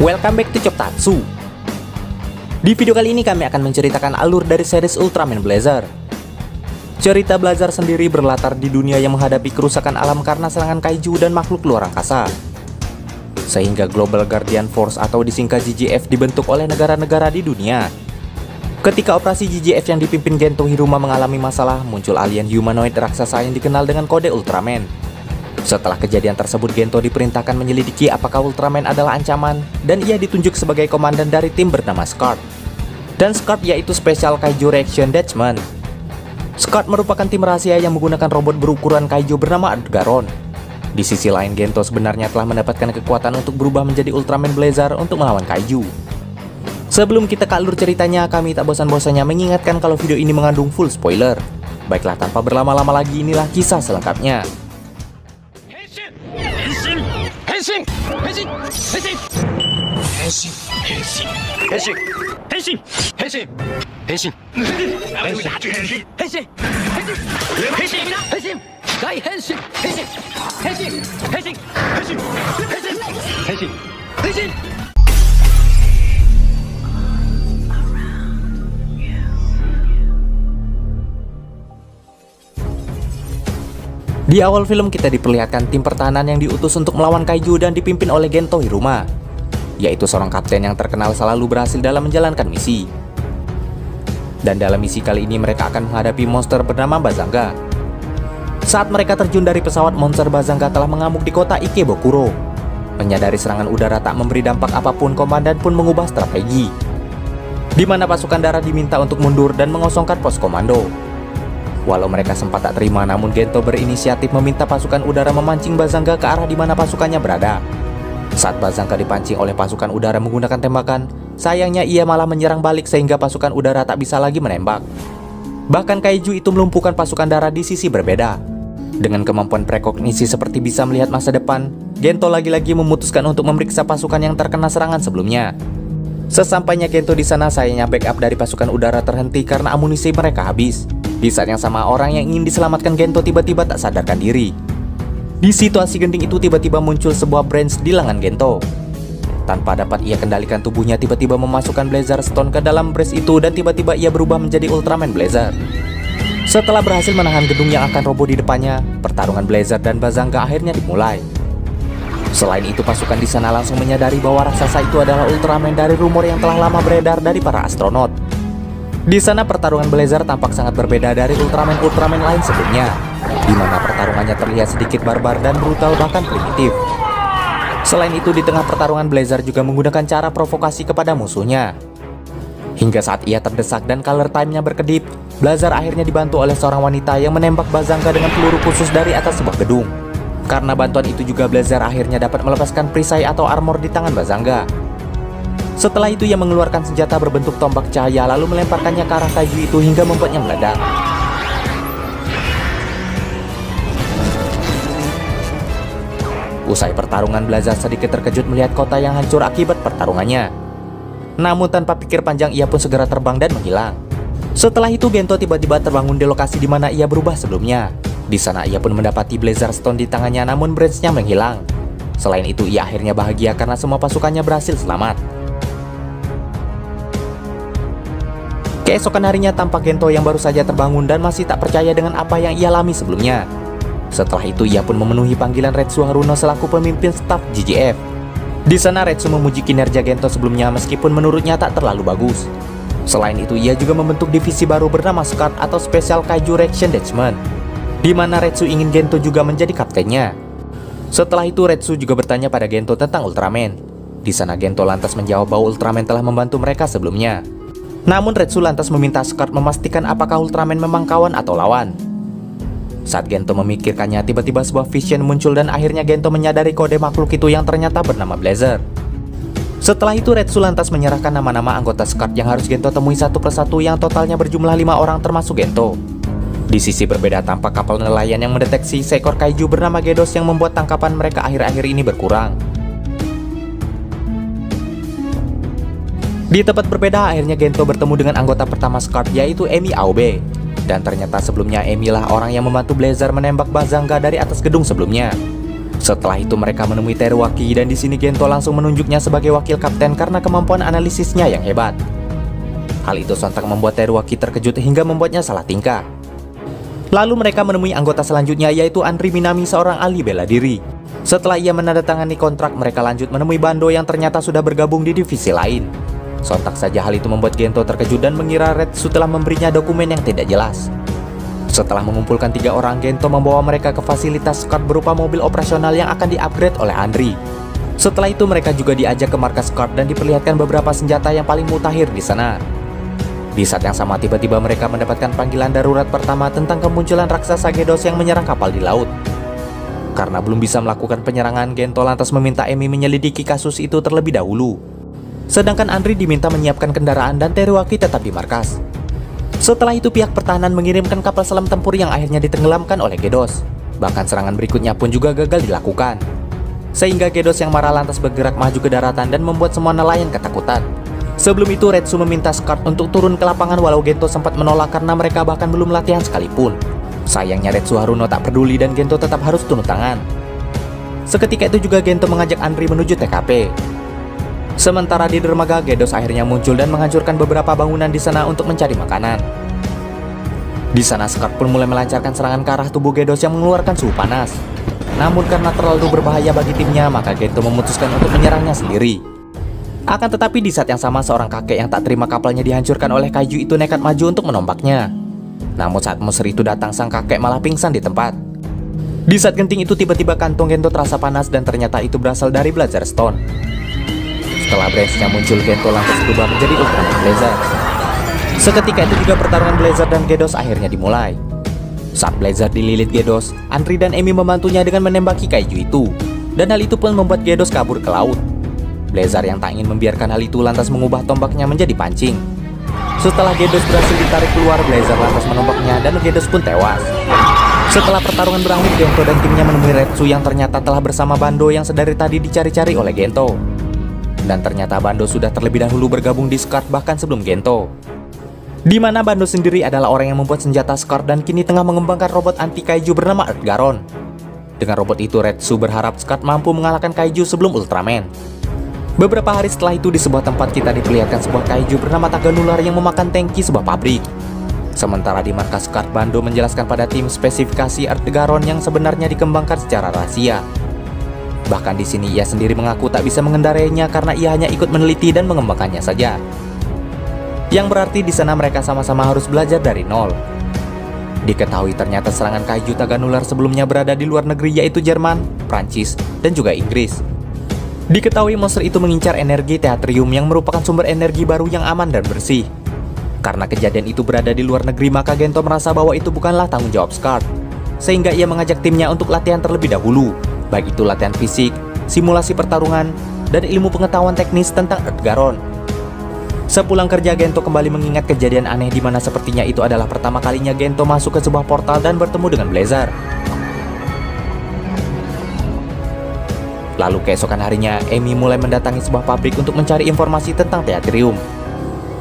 Welcome back to Choptatsu. Di video kali ini kami akan menceritakan alur dari series Ultraman Blazar. Cerita Blazar sendiri berlatar di dunia yang menghadapi kerusakan alam karena serangan kaiju dan makhluk luar angkasa. Sehingga Global Guardian Force atau disingkat GGF dibentuk oleh negara-negara di dunia. Ketika operasi GGF yang dipimpin Gento Hiruma mengalami masalah, muncul alien humanoid raksasa yang dikenal dengan kode Ultraman. Setelah kejadian tersebut, Gento diperintahkan menyelidiki apakah Ultraman adalah ancaman, dan ia ditunjuk sebagai komandan dari tim bernama Scout. Dan Scout yaitu Special Kaiju Reaction Detachment. Scout merupakan tim rahasia yang menggunakan robot berukuran kaiju bernama Adgaron. Di sisi lain, Gento sebenarnya telah mendapatkan kekuatan untuk berubah menjadi Ultraman Blazar untuk melawan kaiju. Sebelum kita ke alur ceritanya, kami tak bosan-bosannya mengingatkan kalau video ini mengandung full spoiler. Baiklah, tanpa berlama-lama lagi, inilah kisah selengkapnya. Di awal film kita diperlihatkan tim pertahanan yang diutus untuk melawan kaiju dan dipimpin oleh Gento Hiruma, yaitu seorang kapten yang terkenal selalu berhasil dalam menjalankan misi. Dan dalam misi kali ini mereka akan menghadapi monster bernama Bazanga. Saat mereka terjun dari pesawat, monster Bazanga telah mengamuk di kota Ikebukuro. Menyadari serangan udara tak memberi dampak apapun, komandan pun mengubah strategi, di mana pasukan darat diminta untuk mundur dan mengosongkan pos komando. Walau mereka sempat tak terima, namun Gento berinisiatif meminta pasukan udara memancing Bazanga ke arah di mana pasukannya berada. Saat Bazanga dipancing oleh pasukan udara menggunakan tembakan, sayangnya ia malah menyerang balik sehingga pasukan udara tak bisa lagi menembak. Bahkan kaiju itu melumpuhkan pasukan darat di sisi berbeda. Dengan kemampuan prekognisi seperti bisa melihat masa depan, Gento lagi-lagi memutuskan untuk memeriksa pasukan yang terkena serangan sebelumnya. Sesampainya Gento di sana, sayangnya backup dari pasukan udara terhenti karena amunisi mereka habis. Di saat yang sama, orang yang ingin diselamatkan Gento tiba-tiba tak sadarkan diri. Di situasi genting itu tiba-tiba muncul sebuah branch di lengan Gento. Tanpa dapat ia kendalikan, tubuhnya tiba-tiba memasukkan Blazar Stone ke dalam branch itu dan tiba-tiba ia berubah menjadi Ultraman Blazar. Setelah berhasil menahan gedung yang akan roboh di depannya, pertarungan Blazar dan Bazanga akhirnya dimulai. Selain itu, pasukan di sana langsung menyadari bahwa raksasa itu adalah Ultraman dari rumor yang telah lama beredar dari para astronot. Di sana pertarungan Blazar tampak sangat berbeda dari Ultraman lain sebelumnya, di mana pertarungannya terlihat sedikit barbar dan brutal bahkan primitif. Selain itu, di tengah pertarungan Blazar juga menggunakan cara provokasi kepada musuhnya. Hingga saat ia terdesak dan color time-nya berkedip, Blazar akhirnya dibantu oleh seorang wanita yang menembak Bazanga dengan peluru khusus dari atas sebuah gedung. Karena bantuan itu juga Blazar akhirnya dapat melepaskan perisai atau armor di tangan Bazanga. Setelah itu ia mengeluarkan senjata berbentuk tombak cahaya lalu melemparkannya ke arah kaiju itu hingga membuatnya meledak. Usai pertarungan, Blazar sedikit terkejut melihat kota yang hancur akibat pertarungannya. Namun tanpa pikir panjang ia pun segera terbang dan menghilang. Setelah itu Gento tiba-tiba terbangun di lokasi di mana ia berubah sebelumnya. Di sana ia pun mendapati Blazar Stone di tangannya, namun branch-nya menghilang. Selain itu ia akhirnya bahagia karena semua pasukannya berhasil selamat. Keesokan harinya tampak Gento yang baru saja terbangun dan masih tak percaya dengan apa yang ia alami sebelumnya. Setelah itu ia pun memenuhi panggilan Retsu Haruno selaku pemimpin staf GGF. Di sana Retsu memuji kinerja Gento sebelumnya meskipun menurutnya tak terlalu bagus. Selain itu ia juga membentuk divisi baru bernama Scout atau Special Kaiju Reaction Detachment, di mana Retsu ingin Gento juga menjadi kaptennya. Setelah itu Retsu juga bertanya pada Gento tentang Ultraman. Di sana Gento lantas menjawab bahwa Ultraman telah membantu mereka sebelumnya. Namun Retsu lantas meminta Scout memastikan apakah Ultraman memang kawan atau lawan. Saat Gento memikirkannya, tiba-tiba sebuah vision muncul dan akhirnya Gento menyadari kode makhluk itu yang ternyata bernama Blazar. Setelah itu Retsu lantas menyerahkan nama-nama anggota Scout yang harus Gento temui satu persatu yang totalnya berjumlah 5 orang termasuk Gento. Di sisi berbeda tampak kapal nelayan yang mendeteksi seekor kaiju bernama Gedos yang membuat tangkapan mereka akhir-akhir ini berkurang. Di tempat berbeda akhirnya Gento bertemu dengan anggota pertama Scout yaitu Emi Aobe. Dan ternyata sebelumnya Emi lah orang yang membantu Blazar menembak Bazanga dari atas gedung sebelumnya. Setelah itu mereka menemui Teruaki dan di sini Gento langsung menunjuknya sebagai wakil kapten karena kemampuan analisisnya yang hebat. Hal itu sontak membuat Teruaki terkejut hingga membuatnya salah tingkah. Lalu mereka menemui anggota selanjutnya yaitu Andri Minami, seorang ahli bela diri. Setelah ia menandatangani kontrak, mereka lanjut menemui Bando yang ternyata sudah bergabung di divisi lain. Sontak saja hal itu membuat Gento terkejut dan mengira Retsu telah memberinya dokumen yang tidak jelas. Setelah mengumpulkan 3 orang, Gento membawa mereka ke fasilitas Scott berupa mobil operasional yang akan di-upgrade oleh Andri. Setelah itu mereka juga diajak ke markas Scott dan diperlihatkan beberapa senjata yang paling mutakhir di sana. Di saat yang sama tiba-tiba mereka mendapatkan panggilan darurat pertama tentang kemunculan raksasa Gedos yang menyerang kapal di laut. Karena belum bisa melakukan penyerangan, Gento lantas meminta Emi menyelidiki kasus itu terlebih dahulu. Sedangkan Andri diminta menyiapkan kendaraan dan Teruaki tetap di markas. Setelah itu pihak pertahanan mengirimkan kapal selam tempur yang akhirnya ditenggelamkan oleh Gedos. Bahkan serangan berikutnya pun juga gagal dilakukan. Sehingga Gedos yang marah lantas bergerak maju ke daratan dan membuat semua nelayan ketakutan. Sebelum itu Retsu meminta Scott untuk turun ke lapangan walau Gento sempat menolak karena mereka bahkan belum latihan sekalipun. Sayangnya Retsu Haruno tak peduli dan Gento tetap harus tunduk tangan. Seketika itu juga Gento mengajak Andri menuju TKP. Sementara di dermaga, Gedos akhirnya muncul dan menghancurkan beberapa bangunan di sana untuk mencari makanan. Di sana Scott pun mulai melancarkan serangan ke arah tubuh Gedos yang mengeluarkan suhu panas. Namun karena terlalu berbahaya bagi timnya, maka Gento memutuskan untuk menyerangnya sendiri. Akan tetapi di saat yang sama seorang kakek yang tak terima kapalnya dihancurkan oleh kaiju itu nekat maju untuk menombaknya. Namun saat monster itu datang, sang kakek malah pingsan di tempat. Di saat genting itu tiba-tiba kantong Gento terasa panas dan ternyata itu berasal dari Blazer Stone. Setelah branch-nya muncul, Gento lantas berubah menjadi Ultraman Blazer. Seketika itu juga pertarungan Blazer dan Gedos akhirnya dimulai. Saat Blazer dililit Gedos, Andri dan Emi membantunya dengan menembaki kaiju itu. Dan hal itu pun membuat Gedos kabur ke laut. Blazer yang tak ingin membiarkan hal itu lantas mengubah tombaknya menjadi pancing. Setelah Gedos berhasil ditarik keluar, Blazer lantas menombaknya dan Gedos pun tewas. Setelah pertarungan berakhir, Gento dan timnya menemui Retsu yang ternyata telah bersama Bando yang sedari tadi dicari-cari oleh Gento. Dan ternyata Bando sudah terlebih dahulu bergabung di Scott bahkan sebelum Gento. Di mana Bando sendiri adalah orang yang membuat senjata Scott dan kini tengah mengembangkan robot anti kaiju bernama Earth Garon. Dengan robot itu, Retsu berharap Scott mampu mengalahkan kaiju sebelum Ultraman. Beberapa hari setelah itu di sebuah tempat kita diperlihatkan sebuah kaiju bernama Taganular yang memakan tangki sebuah pabrik. Sementara di markas Scott, Bando menjelaskan pada tim spesifikasi Earth Garon yang sebenarnya dikembangkan secara rahasia. Bahkan di sini ia sendiri mengaku tak bisa mengendarainya karena ia hanya ikut meneliti dan mengembangkannya saja. Yang berarti di sana mereka sama-sama harus belajar dari nol. Diketahui ternyata serangan kaiju Taganular sebelumnya berada di luar negeri yaitu Jerman, Prancis, dan juga Inggris. Diketahui monster itu mengincar energi Theatrium yang merupakan sumber energi baru yang aman dan bersih. Karena kejadian itu berada di luar negeri, maka Gento merasa bahwa itu bukanlah tanggung jawab Scott. Sehingga ia mengajak timnya untuk latihan terlebih dahulu, baik itu latihan fisik, simulasi pertarungan, dan ilmu pengetahuan teknis tentang Earth Garon. Sepulang kerja, Gento kembali mengingat kejadian aneh di mana sepertinya itu adalah pertama kalinya Gento masuk ke sebuah portal dan bertemu dengan Blazer. Lalu keesokan harinya, Emi mulai mendatangi sebuah pabrik untuk mencari informasi tentang Theatrium.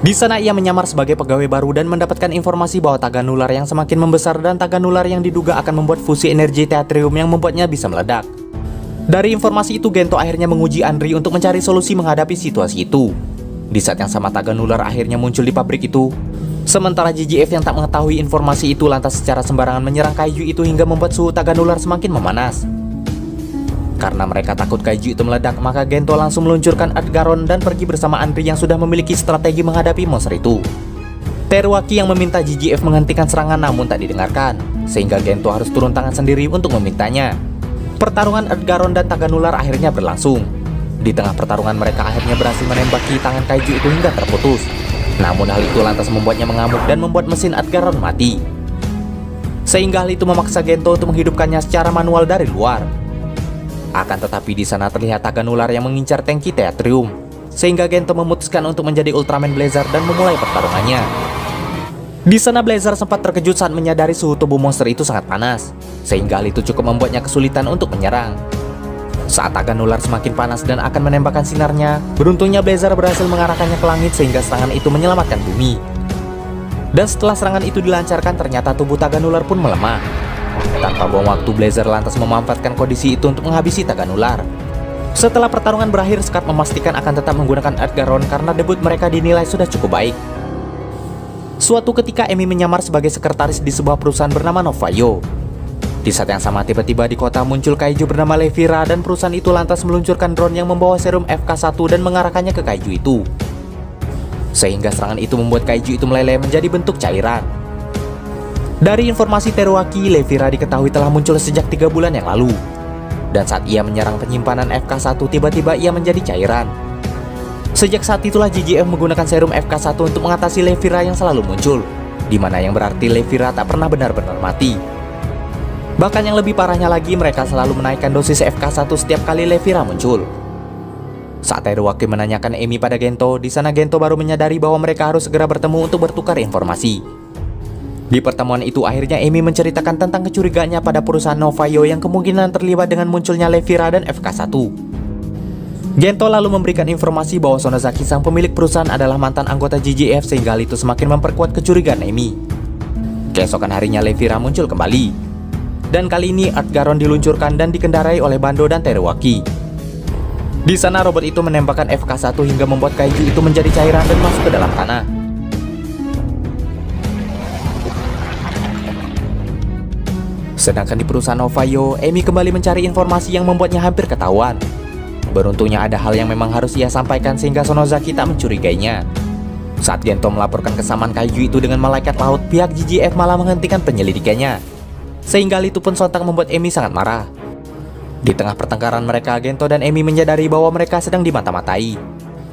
Di sana ia menyamar sebagai pegawai baru dan mendapatkan informasi bahwa Taganular yang semakin membesar dan Taganular yang diduga akan membuat fusi energi Theatrium yang membuatnya bisa meledak. Dari informasi itu, Gento akhirnya menguji Andri untuk mencari solusi menghadapi situasi itu. Di saat yang sama Taganular akhirnya muncul di pabrik itu. Sementara GGF yang tak mengetahui informasi itu lantas secara sembarangan menyerang kaiju itu hingga membuat suhu Taganular semakin memanas. Karena mereka takut kaiju itu meledak, maka Gento langsung meluncurkan Earth Garon dan pergi bersama Andri yang sudah memiliki strategi menghadapi monster itu. Teruaki yang meminta GGF menghentikan serangan namun tak didengarkan, sehingga Gento harus turun tangan sendiri untuk memintanya. Pertarungan Earth Garon dan Taganular akhirnya berlangsung. Di tengah pertarungan mereka akhirnya berhasil menembaki tangan kaiju itu hingga terputus. Namun hal itu lantas membuatnya mengamuk dan membuat mesin Earth Garon mati. Sehingga hal itu memaksa Gento untuk menghidupkannya secara manual dari luar. Akan tetapi di sana terlihat Taganular yang mengincar tangki Theatrium, sehingga Gento memutuskan untuk menjadi Ultraman Blazer dan memulai pertarungannya. Di sana Blazer sempat terkejut saat menyadari suhu tubuh monster itu sangat panas, sehingga hal itu cukup membuatnya kesulitan untuk menyerang. Saat Taganular semakin panas dan akan menembakkan sinarnya, beruntungnya Blazer berhasil mengarahkannya ke langit sehingga serangan itu menyelamatkan bumi. Dan setelah serangan itu dilancarkan, ternyata tubuh Taganular pun melemah. Tanpa buang waktu, Blazer lantas memanfaatkan kondisi itu untuk menghabisi Taganular. Setelah pertarungan berakhir, Scott memastikan akan tetap menggunakan Edgaron karena debut mereka dinilai sudah cukup baik. Suatu ketika Amy menyamar sebagai sekretaris di sebuah perusahaan bernama Novayo. Di saat yang sama tiba-tiba di kota muncul kaiju bernama Levira dan perusahaan itu lantas meluncurkan drone yang membawa serum FK1 dan mengarahkannya ke kaiju itu. Sehingga serangan itu membuat kaiju itu meleleh menjadi bentuk cairan. Dari informasi Teruaki, Levira diketahui telah muncul sejak 3 bulan yang lalu. Dan saat ia menyerang penyimpanan FK1, tiba-tiba ia menjadi cairan. Sejak saat itulah GGF menggunakan serum FK1 untuk mengatasi Levira yang selalu muncul, di mana yang berarti Levira tak pernah benar-benar mati. Bahkan yang lebih parahnya lagi, mereka selalu menaikkan dosis FK1 setiap kali Levira muncul. Saat Teruaki menanyakan Amy pada Gento, di sana Gento baru menyadari bahwa mereka harus segera bertemu untuk bertukar informasi. Di pertemuan itu akhirnya Amy menceritakan tentang kecurigaannya pada perusahaan Novayo yang kemungkinan terlibat dengan munculnya Levira dan FK1. Gento lalu memberikan informasi bahwa Sonozaki, sang pemilik perusahaan, adalah mantan anggota GGF sehingga hal itu semakin memperkuat kecurigaan Amy. Keesokan harinya Levira muncul kembali. Dan kali ini Edgaron diluncurkan dan dikendarai oleh Bando dan Teruaki. Di sana robot itu menembakkan FK1 hingga membuat kaiju itu menjadi cairan dan masuk ke dalam tanah. Sedangkan di perusahaan Novayo, Amy kembali mencari informasi yang membuatnya hampir ketahuan. Beruntungnya ada hal yang memang harus ia sampaikan sehingga Sonozaki tak mencurigainya. Saat Gento melaporkan kesamaan kaiju itu dengan malaikat laut, pihak GGF malah menghentikan penyelidikannya. Sehingga hal itu pun sontak membuat Amy sangat marah. Di tengah pertengkaran mereka, Gento dan Amy menyadari bahwa mereka sedang dimata-matai.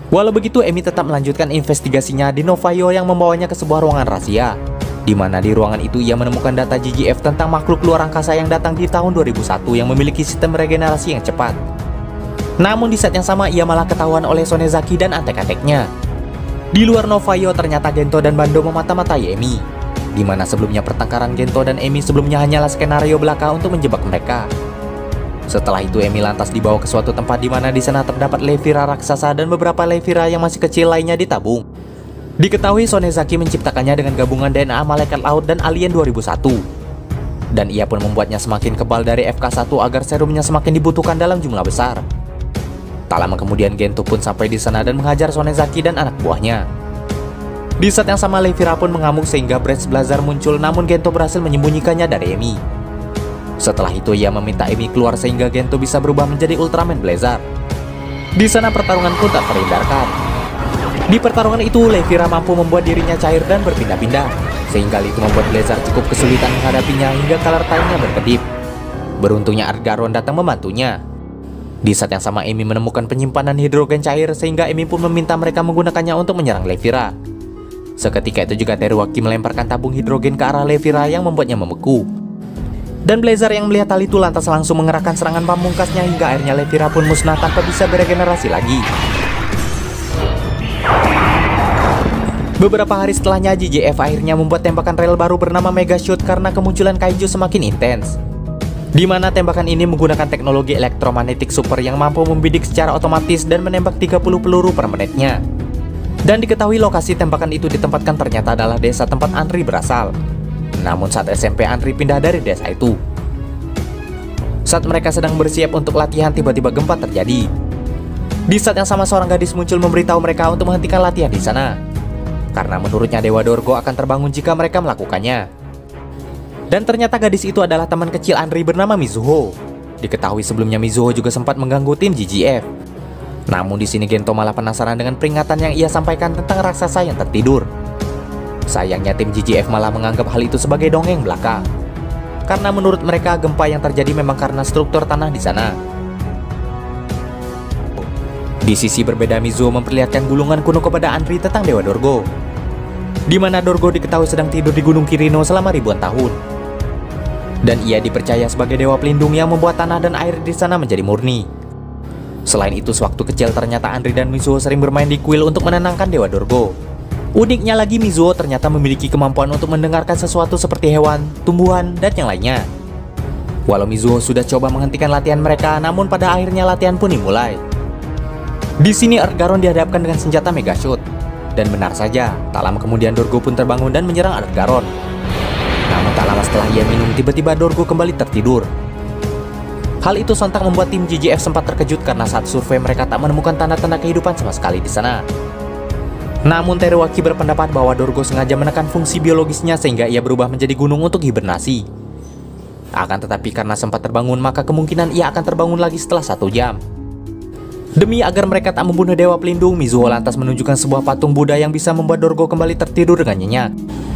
Walau begitu, Amy tetap melanjutkan investigasinya di Novayo yang membawanya ke sebuah ruangan rahasia, di mana di ruangan itu ia menemukan data GGF tentang makhluk luar angkasa yang datang di tahun 2001 yang memiliki sistem regenerasi yang cepat. Namun di saat yang sama ia malah ketahuan oleh Sonezaki dan antek-anteknya. Di luar Novayo ternyata Gento dan Bando memata-matai Amy, di mana sebelumnya pertengkaran Gento dan Amy sebelumnya hanyalah skenario belaka untuk menjebak mereka. Setelah itu Amy lantas dibawa ke suatu tempat di mana di sana terdapat Levira raksasa dan beberapa Levira yang masih kecil lainnya ditabung. Diketahui Sonezaki menciptakannya dengan gabungan DNA malaikat laut dan alien 2001. Dan ia pun membuatnya semakin kebal dari FK1 agar serumnya semakin dibutuhkan dalam jumlah besar. Tak lama kemudian Gento pun sampai di sana dan menghajar Sonezaki dan anak buahnya. Di saat yang sama Levira pun mengamuk sehingga Breath Blazar muncul, namun Gento berhasil menyembunyikannya dari Amy. Setelah itu ia meminta Amy keluar sehingga Gento bisa berubah menjadi Ultraman Blazar. Di sana pertarungan pun tak terhindarkan. Di pertarungan itu Levira mampu membuat dirinya cair dan berpindah-pindah, sehingga itu membuat Blazar cukup kesulitan menghadapinya hingga color time-nya berkedip. Beruntungnya Edgaron datang membantunya. Di saat yang sama Amy menemukan penyimpanan hidrogen cair sehingga Amy pun meminta mereka menggunakannya untuk menyerang Levira. Seketika itu juga Teruaki melemparkan tabung hidrogen ke arah Levira yang membuatnya membeku. Dan Blazar yang melihat hal itu lantas langsung mengerahkan serangan pamungkasnya hingga akhirnya Levira pun musnah tanpa bisa beregenerasi lagi. Beberapa hari setelahnya GGF akhirnya membuat tembakan rel baru bernama Mega Shoot karena kemunculan kaiju semakin intens. Di mana tembakan ini menggunakan teknologi elektromagnetik super yang mampu membidik secara otomatis dan menembak 30 peluru per menitnya. Dan diketahui lokasi tembakan itu ditempatkan ternyata adalah desa tempat Andri berasal. Namun saat SMP Andri pindah dari desa itu. Saat mereka sedang bersiap untuk latihan, tiba-tiba gempa terjadi. Di saat yang sama seorang gadis muncul memberitahu mereka untuk menghentikan latihan di sana. Karena menurutnya Dewa Dorgo akan terbangun jika mereka melakukannya. Dan ternyata gadis itu adalah teman kecil Andri bernama Mizuho. Diketahui sebelumnya Mizuho juga sempat mengganggu tim GGF. Namun di sini Gento malah penasaran dengan peringatan yang ia sampaikan tentang raksasa yang tertidur. Sayangnya tim GGF malah menganggap hal itu sebagai dongeng belaka. Karena menurut mereka gempa yang terjadi memang karena struktur tanah di sana. Di sisi berbeda Mizuho memperlihatkan gulungan kuno kepada Andri tentang Dewa Dorgo. Di mana Dorgo diketahui sedang tidur di Gunung Kirino selama ribuan tahun. Dan ia dipercaya sebagai dewa pelindung yang membuat tanah dan air di sana menjadi murni. Selain itu, sewaktu kecil ternyata Andri dan Mizuho sering bermain di kuil untuk menenangkan Dewa Dorgo. Uniknya lagi, Mizuho ternyata memiliki kemampuan untuk mendengarkan sesuatu seperti hewan, tumbuhan, dan yang lainnya. Walau Mizuho sudah coba menghentikan latihan mereka, namun pada akhirnya latihan pun dimulai. Di sini Edgaron dihadapkan dengan senjata Mega Shoot. Dan benar saja, tak lama kemudian Dorgo pun terbangun dan menyerang Edgaron. Namun Tak lama setelah ia minum, tiba-tiba Dorgo kembali tertidur. Hal itu sontak membuat tim JJF sempat terkejut karena saat survei mereka tak menemukan tanda-tanda kehidupan sama sekali di sana. Namun Teruaki berpendapat bahwa Dorgo sengaja menekan fungsi biologisnya sehingga ia berubah menjadi gunung untuk hibernasi. Akan tetapi karena sempat terbangun, maka kemungkinan ia akan terbangun lagi setelah 1 jam. Demi agar mereka tak membunuh dewa pelindung, Mizuho lantas menunjukkan sebuah patung Buddha yang bisa membuat Dorgo kembali tertidur dengan nyenyak.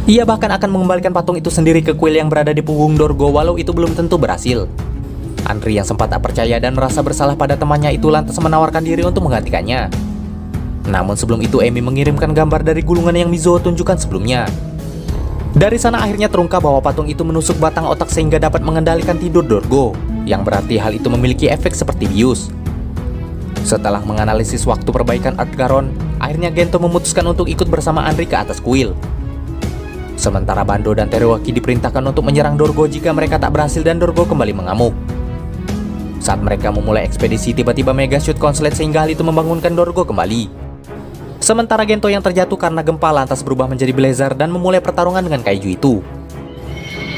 Ia bahkan akan mengembalikan patung itu sendiri ke kuil yang berada di punggung Dorgo walau itu belum tentu berhasil. Andri yang sempat tak percaya dan merasa bersalah pada temannya itu lantas menawarkan diri untuk menggantikannya. Namun sebelum itu Emi mengirimkan gambar dari gulungan yang Mizuho tunjukkan sebelumnya. Dari sana akhirnya terungkap bahwa patung itu menusuk batang otak sehingga dapat mengendalikan tidur Dorgo, yang berarti hal itu memiliki efek seperti bius. Setelah menganalisis waktu perbaikan Earth Garon, akhirnya Gento memutuskan untuk ikut bersama Andri ke atas kuil. Sementara Bando dan Teruaki diperintahkan untuk menyerang Dorgo jika mereka tak berhasil dan Dorgo kembali mengamuk. Saat mereka memulai ekspedisi, tiba-tiba Mega Shoot konslet sehingga hal itu membangunkan Dorgo kembali. Sementara Gento yang terjatuh karena gempa lantas berubah menjadi Blazer dan memulai pertarungan dengan kaiju itu.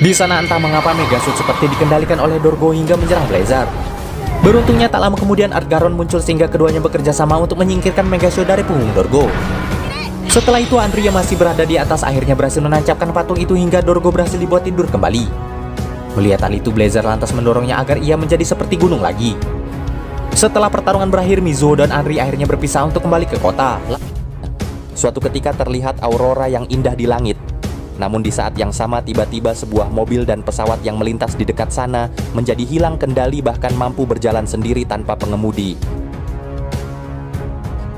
Di sana entah mengapa Mega Shoot seperti dikendalikan oleh Dorgo hingga menyerang Blazer. Beruntungnya tak lama kemudian Earth Garon muncul sehingga keduanya bekerja sama untuk menyingkirkan Mega Shoot dari punggung Dorgo. Setelah itu Andri yang masih berada di atas akhirnya berhasil menancapkan patung itu hingga Dorgo berhasil dibuat tidur kembali. Melihat hal itu, Blazer lantas mendorongnya agar ia menjadi seperti gunung lagi. Setelah pertarungan berakhir, Mizuho dan Andri akhirnya berpisah untuk kembali ke kota. Suatu ketika terlihat aurora yang indah di langit. Namun di saat yang sama tiba-tiba sebuah mobil dan pesawat yang melintas di dekat sana menjadi hilang kendali bahkan mampu berjalan sendiri tanpa pengemudi.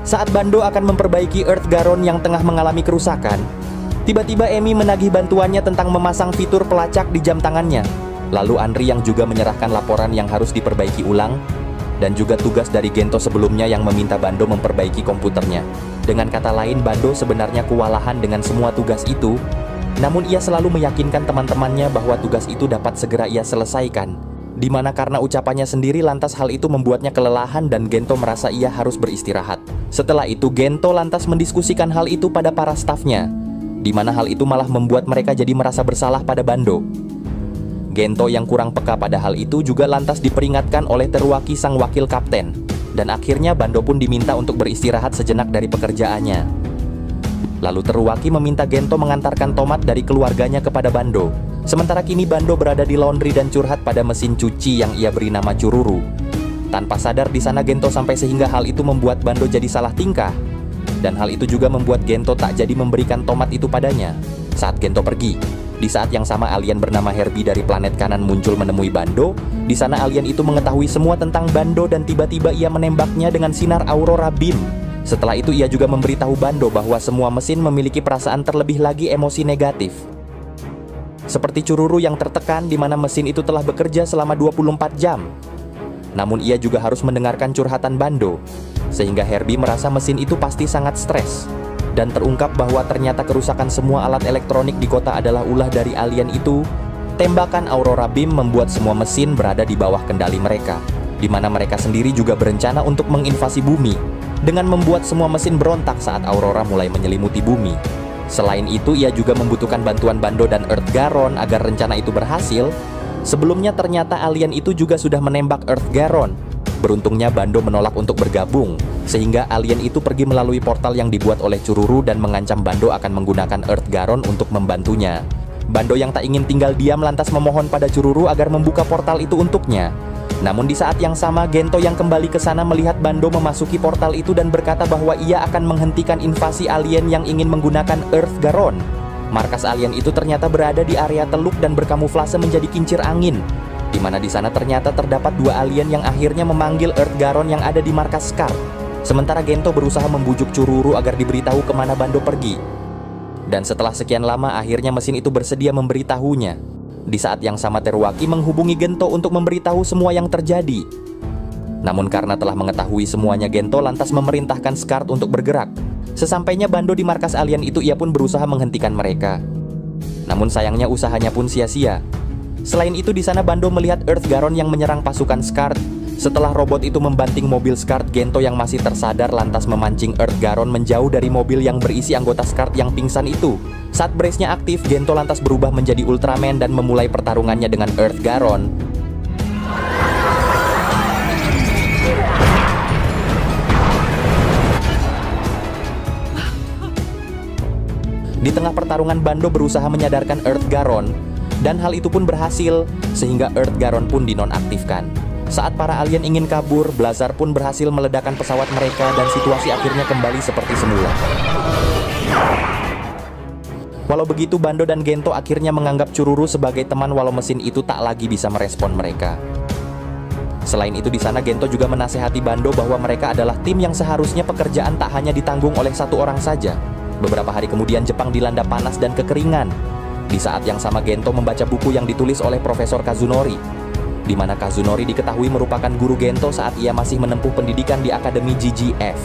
Saat Bando akan memperbaiki Earth Garon yang tengah mengalami kerusakan, tiba-tiba Emi menagih bantuannya tentang memasang fitur pelacak di jam tangannya. Lalu Andri yang juga menyerahkan laporan yang harus diperbaiki ulang, dan juga tugas dari Gento sebelumnya yang meminta Bando memperbaiki komputernya. Dengan kata lain, Bando sebenarnya kewalahan dengan semua tugas itu. Namun ia selalu meyakinkan teman-temannya bahwa tugas itu dapat segera ia selesaikan. Dimana karena ucapannya sendiri lantas hal itu membuatnya kelelahan dan Gento merasa ia harus beristirahat. Setelah itu Gento lantas mendiskusikan hal itu pada para stafnya. Dimana hal itu malah membuat mereka jadi merasa bersalah pada Bando. Gento yang kurang peka pada hal itu juga lantas diperingatkan oleh Teruaki sang wakil kapten. Dan akhirnya Bando pun diminta untuk beristirahat sejenak dari pekerjaannya. Lalu Teruaki meminta Gento mengantarkan tomat dari keluarganya kepada Bando. Sementara kini Bando berada di laundry dan curhat pada mesin cuci yang ia beri nama Cururu. Tanpa sadar di sana Gento sampai sehingga hal itu membuat Bando jadi salah tingkah. Dan hal itu juga membuat Gento tak jadi memberikan tomat itu padanya. Saat Gento pergi, di saat yang sama alien bernama Herbie dari planet kanan muncul menemui Bando. Di sana alien itu mengetahui semua tentang Bando dan tiba-tiba ia menembaknya dengan sinar Aurora Beam. Setelah itu ia juga memberitahu Bando bahwa semua mesin memiliki perasaan terlebih lagi emosi negatif. Seperti Cururu yang tertekan di mana mesin itu telah bekerja selama 24 jam. Namun ia juga harus mendengarkan curhatan Bando. Sehingga Herbie merasa mesin itu pasti sangat stres. Dan terungkap bahwa ternyata kerusakan semua alat elektronik di kota adalah ulah dari alien itu. Tembakan Aurora Beam membuat semua mesin berada di bawah kendali mereka. Di mana mereka sendiri juga berencana untuk menginvasi bumi. Dengan membuat semua mesin berontak saat Aurora mulai menyelimuti bumi. Selain itu, ia juga membutuhkan bantuan Bando dan Earth Garon agar rencana itu berhasil. Sebelumnya ternyata alien itu juga sudah menembak Earth Garon. Beruntungnya Bando menolak untuk bergabung, sehingga alien itu pergi melalui portal yang dibuat oleh Cururu dan mengancam Bando akan menggunakan Earth Garon untuk membantunya. Bando yang tak ingin tinggal diam lantas memohon pada Cururu agar membuka portal itu untuknya. Namun di saat yang sama Gento yang kembali ke sana melihat Bando memasuki portal itu dan berkata bahwa ia akan menghentikan invasi alien yang ingin menggunakan Earth Garon. Markas alien itu ternyata berada di area teluk dan berkamuflase menjadi kincir angin. Di mana di sana ternyata terdapat dua alien yang akhirnya memanggil Earth Garon yang ada di markas Scar. Sementara Gento berusaha membujuk Cururu agar diberitahu kemana Bando pergi. Dan setelah sekian lama akhirnya mesin itu bersedia memberitahunya. Di saat yang sama Teruaki menghubungi Gento untuk memberitahu semua yang terjadi. Namun karena telah mengetahui semuanya, Gento lantas memerintahkan Scar untuk bergerak. Sesampainya Bando di markas alien itu, ia pun berusaha menghentikan mereka. Namun sayangnya usahanya pun sia-sia. Selain itu di sana Bando melihat Earth Garon yang menyerang pasukan Scar. Setelah robot itu membanting mobil Scart, Gento yang masih tersadar lantas memancing Earth Garon menjauh dari mobil yang berisi anggota Scart yang pingsan itu. Saat brace-nya aktif, Gento lantas berubah menjadi Ultraman dan memulai pertarungannya dengan Earth Garon. Di tengah pertarungan, Bando berusaha menyadarkan Earth Garon, dan hal itu pun berhasil, sehingga Earth Garon pun dinonaktifkan. Saat para alien ingin kabur, Blazar pun berhasil meledakkan pesawat mereka dan situasi akhirnya kembali seperti semula. Walau begitu, Bando dan Gento akhirnya menganggap Cururu sebagai teman walau mesin itu tak lagi bisa merespon mereka. Selain itu, di sana Gento juga menasehati Bando bahwa mereka adalah tim yang seharusnya pekerjaan tak hanya ditanggung oleh satu orang saja. Beberapa hari kemudian Jepang dilanda panas dan kekeringan. Di saat yang sama Gento membaca buku yang ditulis oleh Profesor Kazunori, di mana Kazunori diketahui merupakan guru Gento saat ia masih menempuh pendidikan di Akademi GGF.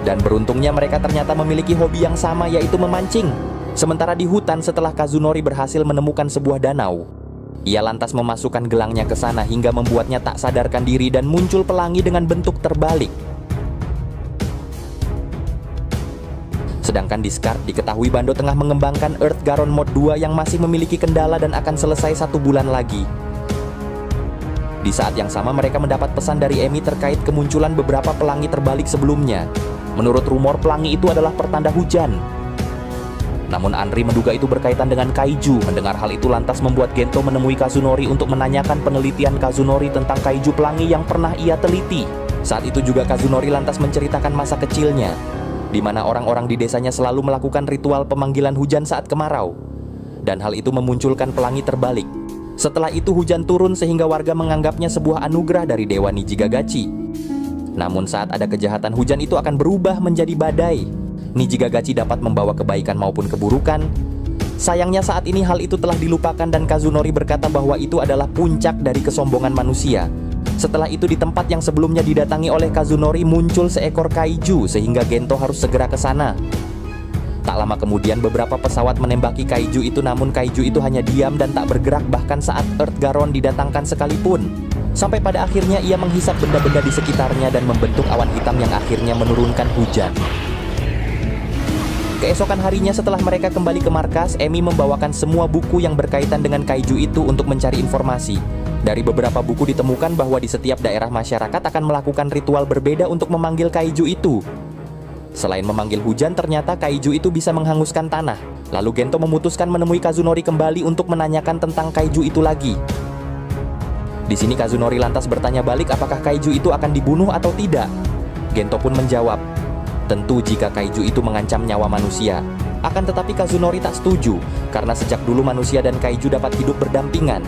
Dan beruntungnya mereka ternyata memiliki hobi yang sama, yaitu memancing. Sementara di hutan, setelah Kazunori berhasil menemukan sebuah danau, ia lantas memasukkan gelangnya ke sana hingga membuatnya tak sadarkan diri dan muncul pelangi dengan bentuk terbalik. Sedangkan di Scart diketahui Bando tengah mengembangkan Earth Garon Mod 2 yang masih memiliki kendala dan akan selesai 1 bulan lagi. Di saat yang sama mereka mendapat pesan dari Emi terkait kemunculan beberapa pelangi terbalik sebelumnya. Menurut rumor, pelangi itu adalah pertanda hujan. Namun Anri menduga itu berkaitan dengan kaiju. Mendengar hal itu lantas membuat Gento menemui Kazunori untuk menanyakan penelitian Kazunori tentang kaiju pelangi yang pernah ia teliti. Saat itu juga Kazunori lantas menceritakan masa kecilnya, di mana orang-orang di desanya selalu melakukan ritual pemanggilan hujan saat kemarau. Dan hal itu memunculkan pelangi terbalik. Setelah itu hujan turun sehingga warga menganggapnya sebuah anugerah dari Dewa Nijigagachi. Namun saat ada kejahatan, hujan itu akan berubah menjadi badai. Nijigagachi dapat membawa kebaikan maupun keburukan. Sayangnya saat ini hal itu telah dilupakan dan Kazunori berkata bahwa itu adalah puncak dari kesombongan manusia. Setelah itu di tempat yang sebelumnya didatangi oleh Kazunori muncul seekor kaiju sehingga Gento harus segera ke sana. Tak lama kemudian beberapa pesawat menembaki kaiju itu, namun kaiju itu hanya diam dan tak bergerak bahkan saat Earth Garon didatangkan sekalipun. Sampai pada akhirnya ia menghisap benda-benda di sekitarnya dan membentuk awan hitam yang akhirnya menurunkan hujan. Keesokan harinya setelah mereka kembali ke markas, Emi membawakan semua buku yang berkaitan dengan kaiju itu untuk mencari informasi. Dari beberapa buku ditemukan bahwa di setiap daerah masyarakat akan melakukan ritual berbeda untuk memanggil kaiju itu. Selain memanggil hujan, ternyata kaiju itu bisa menghanguskan tanah. Lalu Gento memutuskan menemui Kazunori kembali untuk menanyakan tentang kaiju itu lagi. Di sini Kazunori lantas bertanya balik apakah kaiju itu akan dibunuh atau tidak. Gento pun menjawab, tentu jika kaiju itu mengancam nyawa manusia. Akan tetapi Kazunori tak setuju, karena sejak dulu manusia dan kaiju dapat hidup berdampingan.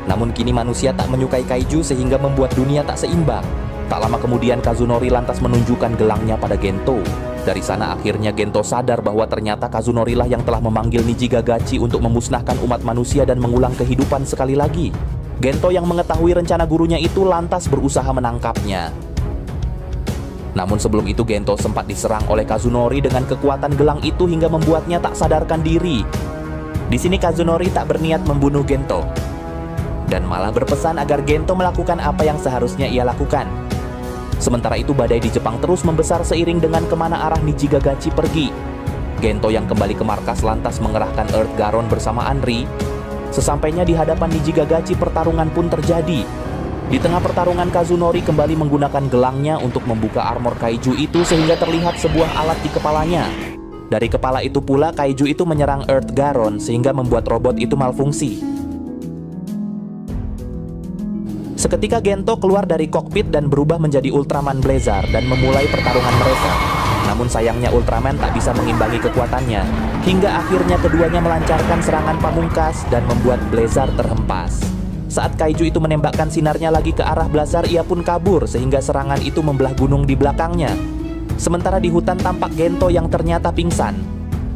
Namun kini manusia tak menyukai kaiju sehingga membuat dunia tak seimbang. Tak lama kemudian Kazunori lantas menunjukkan gelangnya pada Gento. Dari sana akhirnya Gento sadar bahwa ternyata Kazunori lah yang telah memanggil Nijigagachi untuk memusnahkan umat manusia dan mengulang kehidupan sekali lagi. Gento yang mengetahui rencana gurunya itu lantas berusaha menangkapnya. Namun sebelum itu Gento sempat diserang oleh Kazunori dengan kekuatan gelang itu hingga membuatnya tak sadarkan diri. Di sini Kazunori tak berniat membunuh Gento, dan malah berpesan agar Gento melakukan apa yang seharusnya ia lakukan. Sementara itu badai di Jepang terus membesar seiring dengan kemana arah Nijigagachi pergi. Gento yang kembali ke markas lantas mengerahkan Earth Garon bersama Anri. Sesampainya di hadapan Nijigagachi, pertarungan pun terjadi. Di tengah pertarungan Kazunori kembali menggunakan gelangnya untuk membuka armor kaiju itu sehingga terlihat sebuah alat di kepalanya. Dari kepala itu pula kaiju itu menyerang Earth Garon sehingga membuat robot itu malfungsi. Seketika Gento keluar dari kokpit dan berubah menjadi Ultraman Blazar dan memulai pertarungan mereka. Namun sayangnya Ultraman tak bisa mengimbangi kekuatannya, hingga akhirnya keduanya melancarkan serangan pamungkas dan membuat Blazar terhempas. Saat kaiju itu menembakkan sinarnya lagi ke arah Blazar, ia pun kabur sehingga serangan itu membelah gunung di belakangnya. Sementara di hutan tampak Gento yang ternyata pingsan.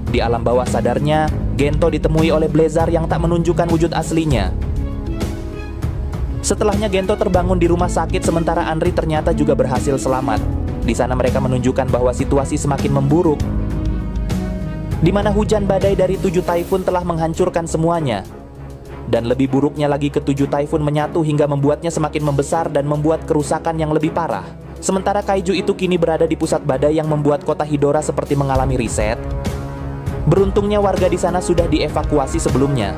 Di alam bawah sadarnya, Gento ditemui oleh Blazar yang tak menunjukkan wujud aslinya. Setelahnya Gento terbangun di rumah sakit sementara Anri ternyata juga berhasil selamat. Di sana mereka menunjukkan bahwa situasi semakin memburuk, di mana hujan badai dari 7 taifun telah menghancurkan semuanya. Dan lebih buruknya lagi, ketujuh Typhoon menyatu hingga membuatnya semakin membesar dan membuat kerusakan yang lebih parah. Sementara kaiju itu kini berada di pusat badai yang membuat kota Hidora seperti mengalami riset. Beruntungnya warga di sana sudah dievakuasi sebelumnya.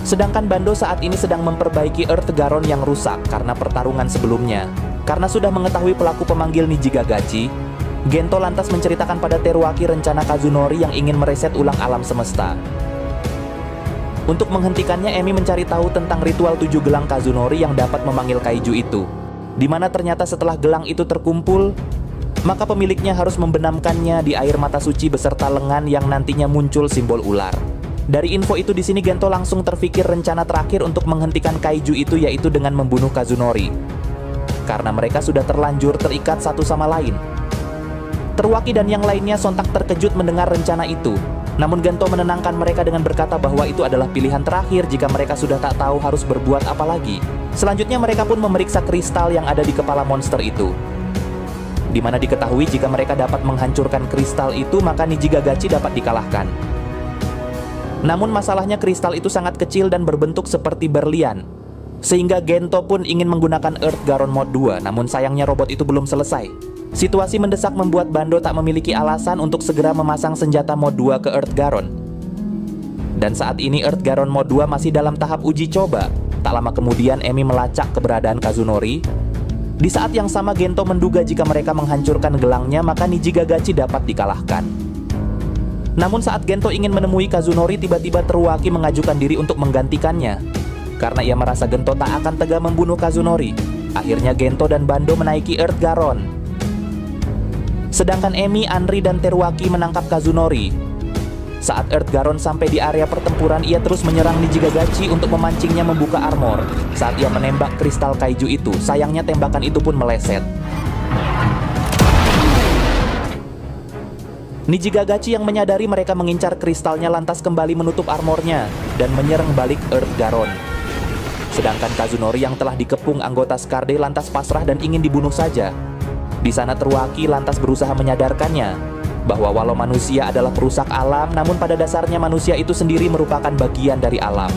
Sedangkan Bando saat ini sedang memperbaiki Earth Garon yang rusak karena pertarungan sebelumnya. Karena sudah mengetahui pelaku pemanggil Nijigagachi, Gento lantas menceritakan pada Teruaki rencana Kazunori yang ingin mereset ulang alam semesta. Untuk menghentikannya, Emi mencari tahu tentang ritual 7 gelang Kazunori yang dapat memanggil kaiju itu, di mana ternyata setelah gelang itu terkumpul, maka pemiliknya harus membenamkannya di air mata suci beserta lengan yang nantinya muncul simbol ular. Dari info itu di sini Gento langsung terfikir rencana terakhir untuk menghentikan kaiju itu, yaitu dengan membunuh Kazunori. Karena mereka sudah terlanjur terikat satu sama lain. Teruaki dan yang lainnya sontak terkejut mendengar rencana itu. Namun Gento menenangkan mereka dengan berkata bahwa itu adalah pilihan terakhir jika mereka sudah tak tahu harus berbuat apa lagi. Selanjutnya mereka pun memeriksa kristal yang ada di kepala monster itu, di mana diketahui jika mereka dapat menghancurkan kristal itu maka Nijigagachi dapat dikalahkan. Namun masalahnya kristal itu sangat kecil dan berbentuk seperti berlian, sehingga Gento pun ingin menggunakan Earth Garon Mode 2, namun sayangnya robot itu belum selesai. Situasi mendesak membuat Bando tak memiliki alasan untuk segera memasang senjata Mode 2 ke Earth Garon. Dan saat ini Earth Garon Mode 2 masih dalam tahap uji coba. Tak lama kemudian Emi melacak keberadaan Kazunori. Di saat yang sama Gento menduga jika mereka menghancurkan gelangnya maka Nijigagachi dapat dikalahkan. Namun saat Gento ingin menemui Kazunori, tiba-tiba Teruaki mengajukan diri untuk menggantikannya. Karena ia merasa Gento tak akan tega membunuh Kazunori. Akhirnya Gento dan Bando menaiki Earth Garon. Sedangkan Emi, Anri, dan Teruaki menangkap Kazunori. Saat Earth Garon sampai di area pertempuran, ia terus menyerang Nijigagachi untuk memancingnya membuka armor. Saat ia menembak kristal kaiju itu, sayangnya tembakan itu pun meleset. Nijigagachi yang menyadari mereka mengincar kristalnya lantas kembali menutup armornya dan menyerang balik Earth Garon. Sedangkan Kazunori yang telah dikepung anggota Scarde lantas pasrah dan ingin dibunuh saja. Di sana Teruaki lantas berusaha menyadarkannya bahwa walau manusia adalah perusak alam, namun pada dasarnya manusia itu sendiri merupakan bagian dari alam.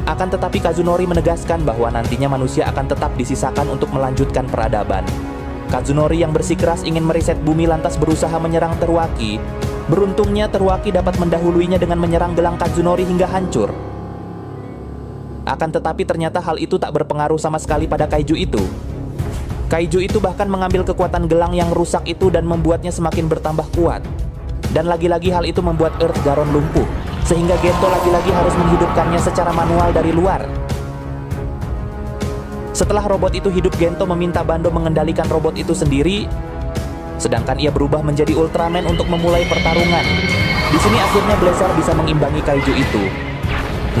Akan tetapi Kazunori menegaskan bahwa nantinya manusia akan tetap disisakan untuk melanjutkan peradaban. Kazunori yang bersikeras ingin mereset bumi lantas berusaha menyerang Teruaki. Beruntungnya Teruaki dapat mendahuluinya dengan menyerang gelang Kazunori hingga hancur. Akan tetapi ternyata hal itu tak berpengaruh sama sekali pada kaiju itu. Kaiju itu bahkan mengambil kekuatan gelang yang rusak itu dan membuatnya semakin bertambah kuat. Dan lagi-lagi hal itu membuat Earth Garon lumpuh, sehingga Gento lagi-lagi harus menghidupkannya secara manual dari luar. Setelah robot itu hidup, Gento meminta Bando mengendalikan robot itu sendiri, sedangkan ia berubah menjadi Ultraman untuk memulai pertarungan. Di sini akhirnya Blazer bisa mengimbangi kaiju itu.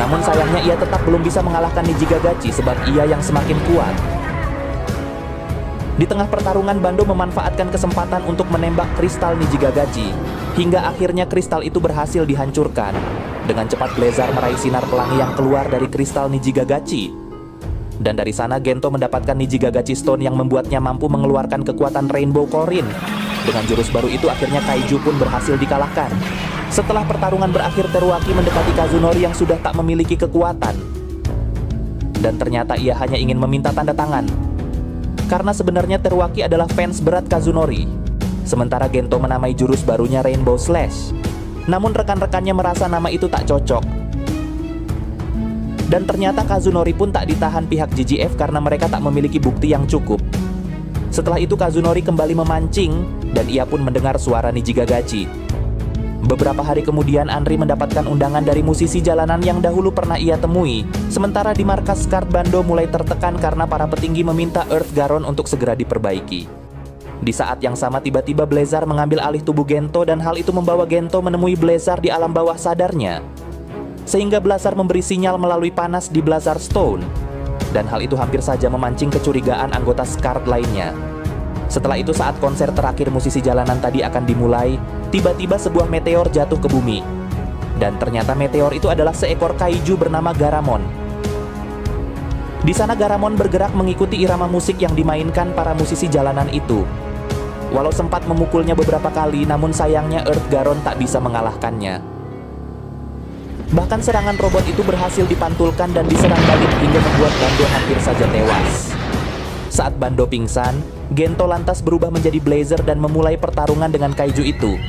Namun sayangnya ia tetap belum bisa mengalahkan Nijigagachi sebab ia yang semakin kuat. Di tengah pertarungan, Bando memanfaatkan kesempatan untuk menembak kristal Nijigagachi, hingga akhirnya kristal itu berhasil dihancurkan. Dengan cepat Blazer meraih sinar pelangi yang keluar dari kristal Nijigagachi. Dan dari sana Gento mendapatkan Nijigagachi Stone yang membuatnya mampu mengeluarkan kekuatan Rainbow Corin. Dengan jurus baru itu akhirnya kaiju pun berhasil dikalahkan. Setelah pertarungan berakhir, Teruaki mendekati Kazunori yang sudah tak memiliki kekuatan. Dan ternyata ia hanya ingin meminta tanda tangan. Karena sebenarnya Teruaki adalah fans berat Kazunori. Sementara Gento menamai jurus barunya Rainbow Slash. Namun rekan-rekannya merasa nama itu tak cocok. Dan ternyata Kazunori pun tak ditahan pihak GGF karena mereka tak memiliki bukti yang cukup. Setelah itu Kazunori kembali memancing dan ia pun mendengar suara Nijigagachi. Beberapa hari kemudian Anri mendapatkan undangan dari musisi jalanan yang dahulu pernah ia temui. Sementara di markas Scarred, Bando mulai tertekan karena para petinggi meminta Earth Garon untuk segera diperbaiki. Di saat yang sama tiba-tiba Blazer mengambil alih tubuh Gento dan hal itu membawa Gento menemui Blazer di alam bawah sadarnya. Sehingga Blazer memberi sinyal melalui panas di Blazer Stone. Dan hal itu hampir saja memancing kecurigaan anggota Scarred lainnya. Setelah itu saat konser terakhir musisi jalanan tadi akan dimulai, tiba-tiba sebuah meteor jatuh ke bumi. Dan ternyata meteor itu adalah seekor kaiju bernama Garamon. Di sana Garamon bergerak mengikuti irama musik yang dimainkan para musisi jalanan itu. Walau sempat memukulnya beberapa kali, namun sayangnya Earth Garon tak bisa mengalahkannya. Bahkan serangan robot itu berhasil dipantulkan dan diserang balik hingga membuat Bando hampir saja tewas. Saat Bando pingsan, Gento lantas berubah menjadi Blazer dan memulai pertarungan dengan kaiju itu.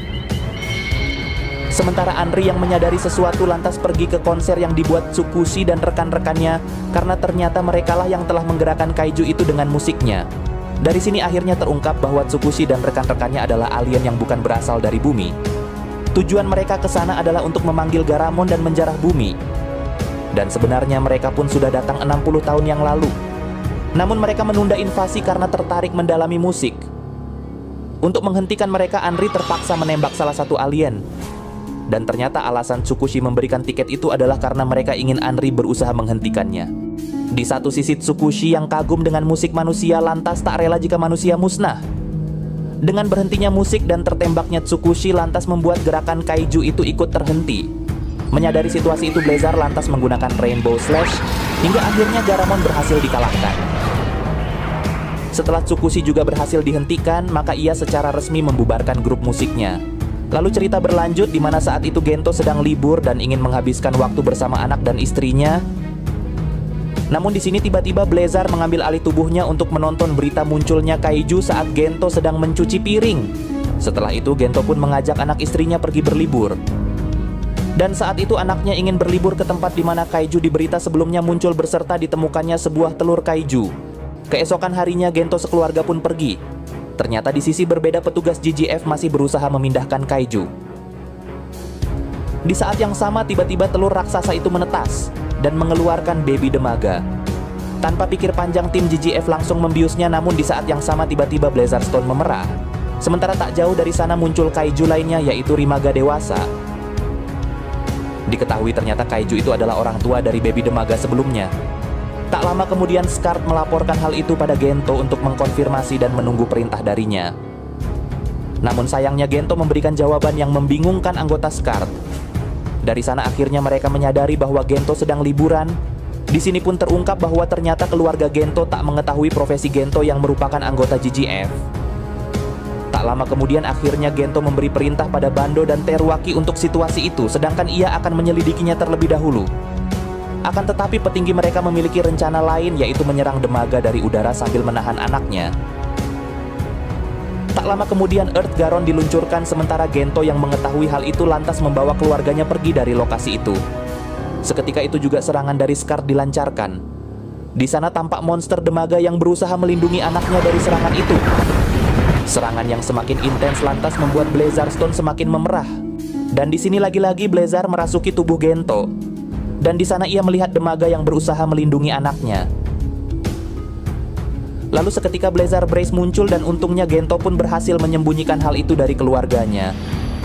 Sementara Anri yang menyadari sesuatu lantas pergi ke konser yang dibuat Tsukushi dan rekan-rekannya karena ternyata merekalah yang telah menggerakkan kaiju itu dengan musiknya. Dari sini akhirnya terungkap bahwa Tsukushi dan rekan-rekannya adalah alien yang bukan berasal dari bumi. Tujuan mereka ke sana adalah untuk memanggil Garamon dan menjarah bumi. Dan sebenarnya mereka pun sudah datang 60 tahun yang lalu. Namun mereka menunda invasi karena tertarik mendalami musik. Untuk menghentikan mereka, Anri terpaksa menembak salah satu alien. Dan ternyata alasan Tsukushi memberikan tiket itu adalah karena mereka ingin Anri berusaha menghentikannya. Di satu sisi Tsukushi yang kagum dengan musik manusia lantas tak rela jika manusia musnah. Dengan berhentinya musik dan tertembaknya Tsukushi lantas membuat gerakan kaiju itu ikut terhenti. Menyadari situasi itu, Blazer lantas menggunakan Rainbow Slash hingga akhirnya Garamon berhasil dikalahkan. Setelah Tsukushi juga berhasil dihentikan, maka ia secara resmi membubarkan grup musiknya. Lalu cerita berlanjut di mana saat itu Gento sedang libur dan ingin menghabiskan waktu bersama anak dan istrinya. Namun di sini tiba-tiba Blazer mengambil alih tubuhnya untuk menonton berita munculnya kaiju saat Gento sedang mencuci piring. Setelah itu Gento pun mengajak anak istrinya pergi berlibur. Dan saat itu anaknya ingin berlibur ke tempat di mana kaiju di berita sebelumnya muncul berserta ditemukannya sebuah telur kaiju. Keesokan harinya Gento sekeluarga pun pergi. Ternyata di sisi berbeda petugas GGF masih berusaha memindahkan kaiju. Di saat yang sama tiba-tiba telur raksasa itu menetas dan mengeluarkan baby Demaga. Tanpa pikir panjang tim GGF langsung membiusnya, namun di saat yang sama tiba-tiba Blazer Stone memerah. Sementara tak jauh dari sana muncul kaiju lainnya yaitu Rimaga Dewasa. Diketahui ternyata kaiju itu adalah orang tua dari baby Demaga sebelumnya. Tak lama kemudian Scarred melaporkan hal itu pada Gento untuk mengkonfirmasi dan menunggu perintah darinya. Namun sayangnya Gento memberikan jawaban yang membingungkan anggota Scarred. Dari sana akhirnya mereka menyadari bahwa Gento sedang liburan. Di sini pun terungkap bahwa ternyata keluarga Gento tak mengetahui profesi Gento yang merupakan anggota GGF. Tak lama kemudian akhirnya Gento memberi perintah pada Bando dan Teruaki untuk situasi itu, sedangkan ia akan menyelidikinya terlebih dahulu. Akan tetapi petinggi mereka memiliki rencana lain, yaitu menyerang Demaga dari udara sambil menahan anaknya. Tak lama kemudian Earth Garon diluncurkan, sementara Gento yang mengetahui hal itu lantas membawa keluarganya pergi dari lokasi itu. Seketika itu juga serangan dari Scarred dilancarkan. Di sana tampak monster Demaga yang berusaha melindungi anaknya dari serangan itu. Serangan yang semakin intens lantas membuat Blazer Stone semakin memerah. Dan di sini lagi-lagi Blazer merasuki tubuh Gento. Dan di sana ia melihat Demaga yang berusaha melindungi anaknya. Lalu seketika Blazer Brace muncul dan untungnya Gento pun berhasil menyembunyikan hal itu dari keluarganya.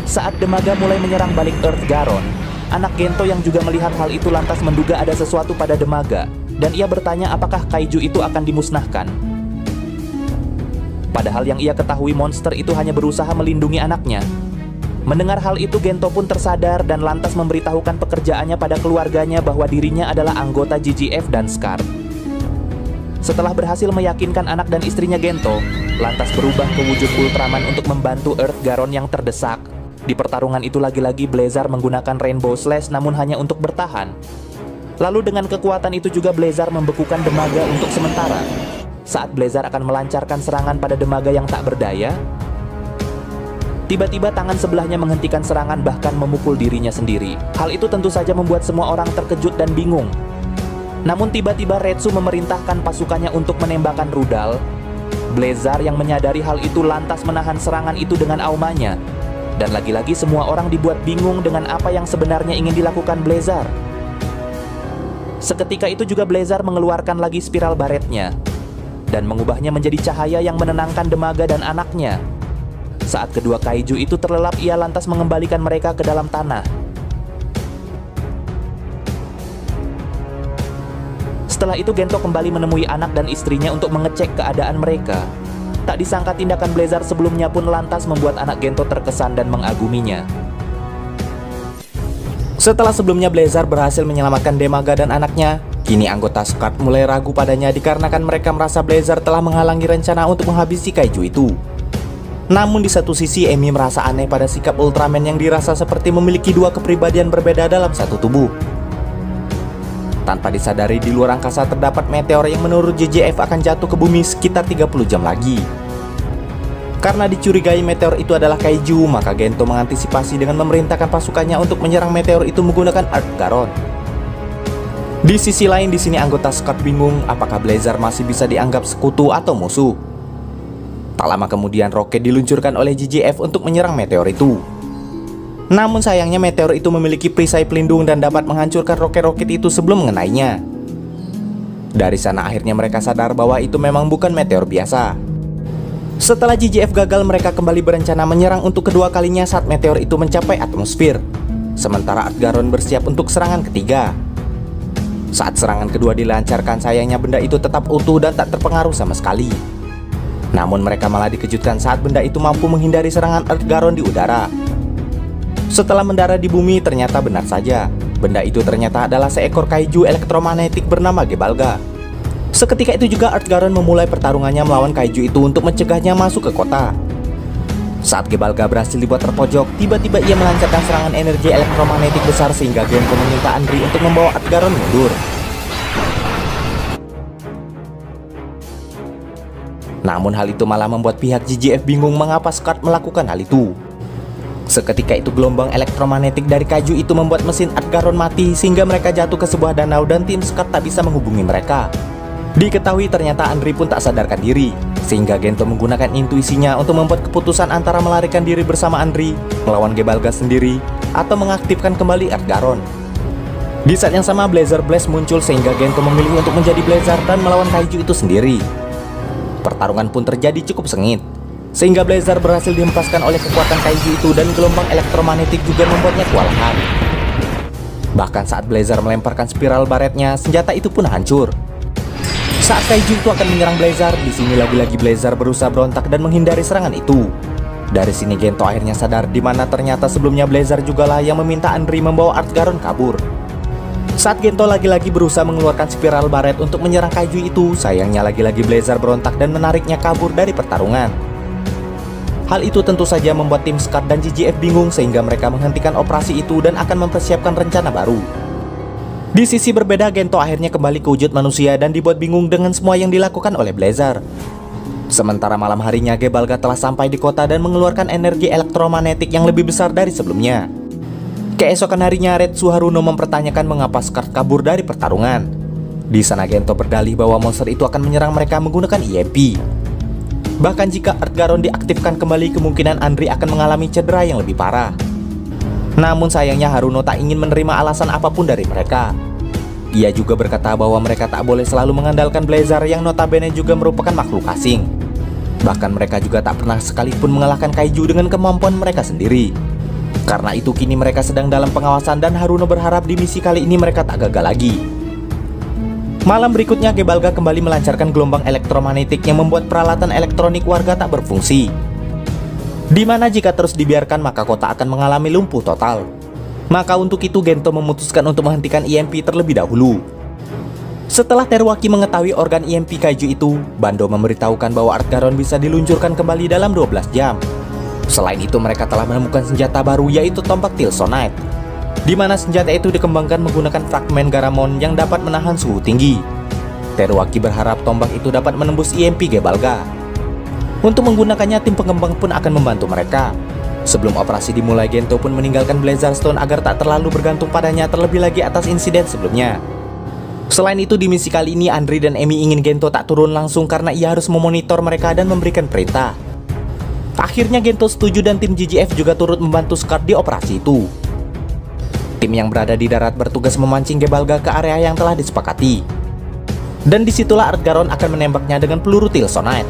Saat Demaga mulai menyerang balik Earth Garon, anak Gento yang juga melihat hal itu lantas menduga ada sesuatu pada Demaga. Dan ia bertanya apakah kaiju itu akan dimusnahkan. Padahal yang ia ketahui monster itu hanya berusaha melindungi anaknya. Mendengar hal itu Gento pun tersadar dan lantas memberitahukan pekerjaannya pada keluarganya bahwa dirinya adalah anggota GGF dan Scarred. Setelah berhasil meyakinkan anak dan istrinya, Gento lantas berubah ke wujud Ultraman untuk membantu Earth Garon yang terdesak. Di pertarungan itu lagi-lagi Blazer menggunakan Rainbow Slash namun hanya untuk bertahan. Lalu dengan kekuatan itu juga Blazer membekukan Demaga untuk sementara. Saat Blazer akan melancarkan serangan pada Demaga yang tak berdaya, tiba-tiba tangan sebelahnya menghentikan serangan bahkan memukul dirinya sendiri. Hal itu tentu saja membuat semua orang terkejut dan bingung. Namun tiba-tiba Retsu memerintahkan pasukannya untuk menembakkan rudal. Blazer yang menyadari hal itu lantas menahan serangan itu dengan aumanya. Dan lagi-lagi semua orang dibuat bingung dengan apa yang sebenarnya ingin dilakukan Blazer. Seketika itu juga Blazer mengeluarkan lagi spiral baretnya dan mengubahnya menjadi cahaya yang menenangkan Demaga dan anaknya. Saat kedua kaiju itu terlelap, ia lantas mengembalikan mereka ke dalam tanah. Setelah itu Gento kembali menemui anak dan istrinya untuk mengecek keadaan mereka. Tak disangka tindakan Blazer sebelumnya pun lantas membuat anak Gento terkesan dan mengaguminya. Setelah sebelumnya Blazer berhasil menyelamatkan Demaga dan anaknya, kini anggota Scarred mulai ragu padanya dikarenakan mereka merasa Blazer telah menghalangi rencana untuk menghabisi kaiju itu. Namun di satu sisi Emi merasa aneh pada sikap Ultraman yang dirasa seperti memiliki dua kepribadian berbeda dalam satu tubuh. Tanpa disadari di luar angkasa terdapat meteor yang menurut JJF akan jatuh ke bumi sekitar 30 jam lagi. Karena dicurigai meteor itu adalah kaiju, maka Gento mengantisipasi dengan memerintahkan pasukannya untuk menyerang meteor itu menggunakan Earth Garon. Di sisi lain di sini anggota Scott bingung apakah Blazer masih bisa dianggap sekutu atau musuh. Tak lama kemudian roket diluncurkan oleh JJF untuk menyerang meteor itu. Namun sayangnya meteor itu memiliki perisai pelindung dan dapat menghancurkan roket-roket itu sebelum mengenainya. Dari sana akhirnya mereka sadar bahwa itu memang bukan meteor biasa. Setelah JJF gagal, mereka kembali berencana menyerang untuk kedua kalinya saat meteor itu mencapai atmosfer. Sementara Earth Garon bersiap untuk serangan ketiga. Saat serangan kedua dilancarkan, sayangnya benda itu tetap utuh dan tak terpengaruh sama sekali. Namun mereka malah dikejutkan saat benda itu mampu menghindari serangan Earth Garon di udara. Setelah mendarat di bumi, ternyata benar saja. Benda itu ternyata adalah seekor kaiju elektromagnetik bernama Gebalga. Seketika itu juga Earth Garon memulai pertarungannya melawan kaiju itu untuk mencegahnya masuk ke kota. Saat Gebalga berhasil dibuat terpojok, tiba-tiba ia melancarkan serangan energi elektromagnetik besar sehingga Gento meminta Andri untuk membawa Earth Garon mundur. Namun hal itu malah membuat pihak JJF bingung mengapa Scott melakukan hal itu. Seketika itu gelombang elektromagnetik dari kaiju itu membuat mesin Earth Garon mati sehingga mereka jatuh ke sebuah danau dan tim Scott tak bisa menghubungi mereka. Diketahui ternyata Andri pun tak sadarkan diri, sehingga Gento menggunakan intuisinya untuk membuat keputusan antara melarikan diri bersama Andri, melawan Gebalga sendiri, atau mengaktifkan kembali Earth Garon. Di saat yang sama Blazer Blast muncul sehingga Gento memilih untuk menjadi Blazer dan melawan kaiju itu sendiri. Pertarungan pun terjadi cukup sengit, sehingga Blazer berhasil dihempaskan oleh kekuatan kaiju itu dan gelombang elektromagnetik juga membuatnya kewalahan. Bahkan saat Blazer melemparkan spiral baretnya, senjata itu pun hancur. Saat kaiju itu akan menyerang Blazer, di sini lagi-lagi Blazer berusaha berontak dan menghindari serangan itu. Dari sini Gento akhirnya sadar di mana ternyata sebelumnya Blazer jugalah yang meminta Andri membawa Earth Garon kabur. Saat Gento lagi-lagi berusaha mengeluarkan spiral baret untuk menyerang kaiju itu, sayangnya lagi-lagi Blazer berontak dan menariknya kabur dari pertarungan. Hal itu tentu saja membuat tim Scott dan JJF bingung sehingga mereka menghentikan operasi itu dan akan mempersiapkan rencana baru. Di sisi berbeda, Gento akhirnya kembali ke wujud manusia dan dibuat bingung dengan semua yang dilakukan oleh Blazer. Sementara malam harinya Gebalga telah sampai di kota dan mengeluarkan energi elektromagnetik yang lebih besar dari sebelumnya. Keesokan harinya Retsu Haruno mempertanyakan mengapa Scott kabur dari pertarungan. Di sana Gento berdalih bahwa monster itu akan menyerang mereka menggunakan EMP. Bahkan jika Earth Garon diaktifkan kembali, kemungkinan Andri akan mengalami cedera yang lebih parah. Namun sayangnya Haruno tak ingin menerima alasan apapun dari mereka. Ia juga berkata bahwa mereka tak boleh selalu mengandalkan Blazer yang notabene juga merupakan makhluk asing. Bahkan mereka juga tak pernah sekalipun mengalahkan kaiju dengan kemampuan mereka sendiri. Karena itu kini mereka sedang dalam pengawasan dan Haruno berharap di misi kali ini mereka tak gagal lagi. Malam berikutnya Gebalga kembali melancarkan gelombang elektromagnetik yang membuat peralatan elektronik warga tak berfungsi. Di mana jika terus dibiarkan maka kota akan mengalami lumpuh total. Maka untuk itu Gento memutuskan untuk menghentikan EMP terlebih dahulu. Setelah Teruaki mengetahui organ EMP kaiju itu, Bando memberitahukan bahwa Earth Garon bisa diluncurkan kembali dalam 12 jam. Selain itu mereka telah menemukan senjata baru yaitu tombak Tilsonite, di mana senjata itu dikembangkan menggunakan fragmen Garamon yang dapat menahan suhu tinggi. Teruaki berharap tombak itu dapat menembus EMP Gebalga. Untuk menggunakannya, tim pengembang pun akan membantu mereka. Sebelum operasi dimulai, Gento pun meninggalkan Blazer Stone agar tak terlalu bergantung padanya, terlebih lagi atas insiden sebelumnya. Selain itu, di misi kali ini Andri dan Emi ingin Gento tak turun langsung karena ia harus memonitor mereka dan memberikan perintah. Akhirnya Gento setuju dan tim JJF juga turut membantu Scott di operasi itu. Tim yang berada di darat bertugas memancing Gebalga ke area yang telah disepakati. Dan disitulah Earth Garon akan menembaknya dengan peluru Tilsonite.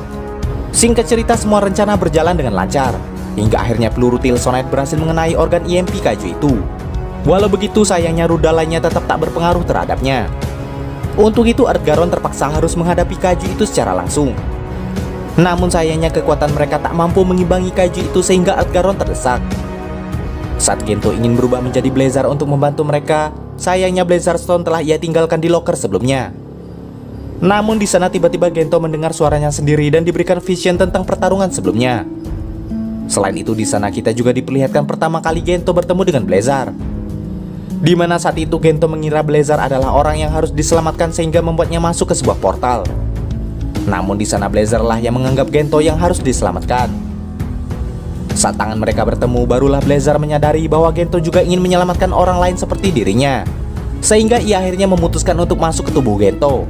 Singkat cerita, semua rencana berjalan dengan lancar, hingga akhirnya peluru Tilsonite berhasil mengenai organ EMP kaiju itu. Walau begitu, sayangnya rudal lainnya tetap tak berpengaruh terhadapnya. Untuk itu, Earth Garon terpaksa harus menghadapi kaiju itu secara langsung. Namun sayangnya kekuatan mereka tak mampu mengimbangi kaiju itu sehingga Earth Garon terdesak. Saat Gento ingin berubah menjadi Blazer untuk membantu mereka, sayangnya Blazer Stone telah ia tinggalkan di locker sebelumnya. Namun di sana tiba-tiba Gento mendengar suaranya sendiri dan diberikan vision tentang pertarungan sebelumnya. Selain itu, di sana kita juga diperlihatkan pertama kali Gento bertemu dengan Blazar, di mana saat itu Gento mengira Blazar adalah orang yang harus diselamatkan sehingga membuatnya masuk ke sebuah portal. Namun di sana Blazar lah yang menganggap Gento yang harus diselamatkan. Saat tangan mereka bertemu, barulah Blazar menyadari bahwa Gento juga ingin menyelamatkan orang lain seperti dirinya, sehingga ia akhirnya memutuskan untuk masuk ke tubuh Gento.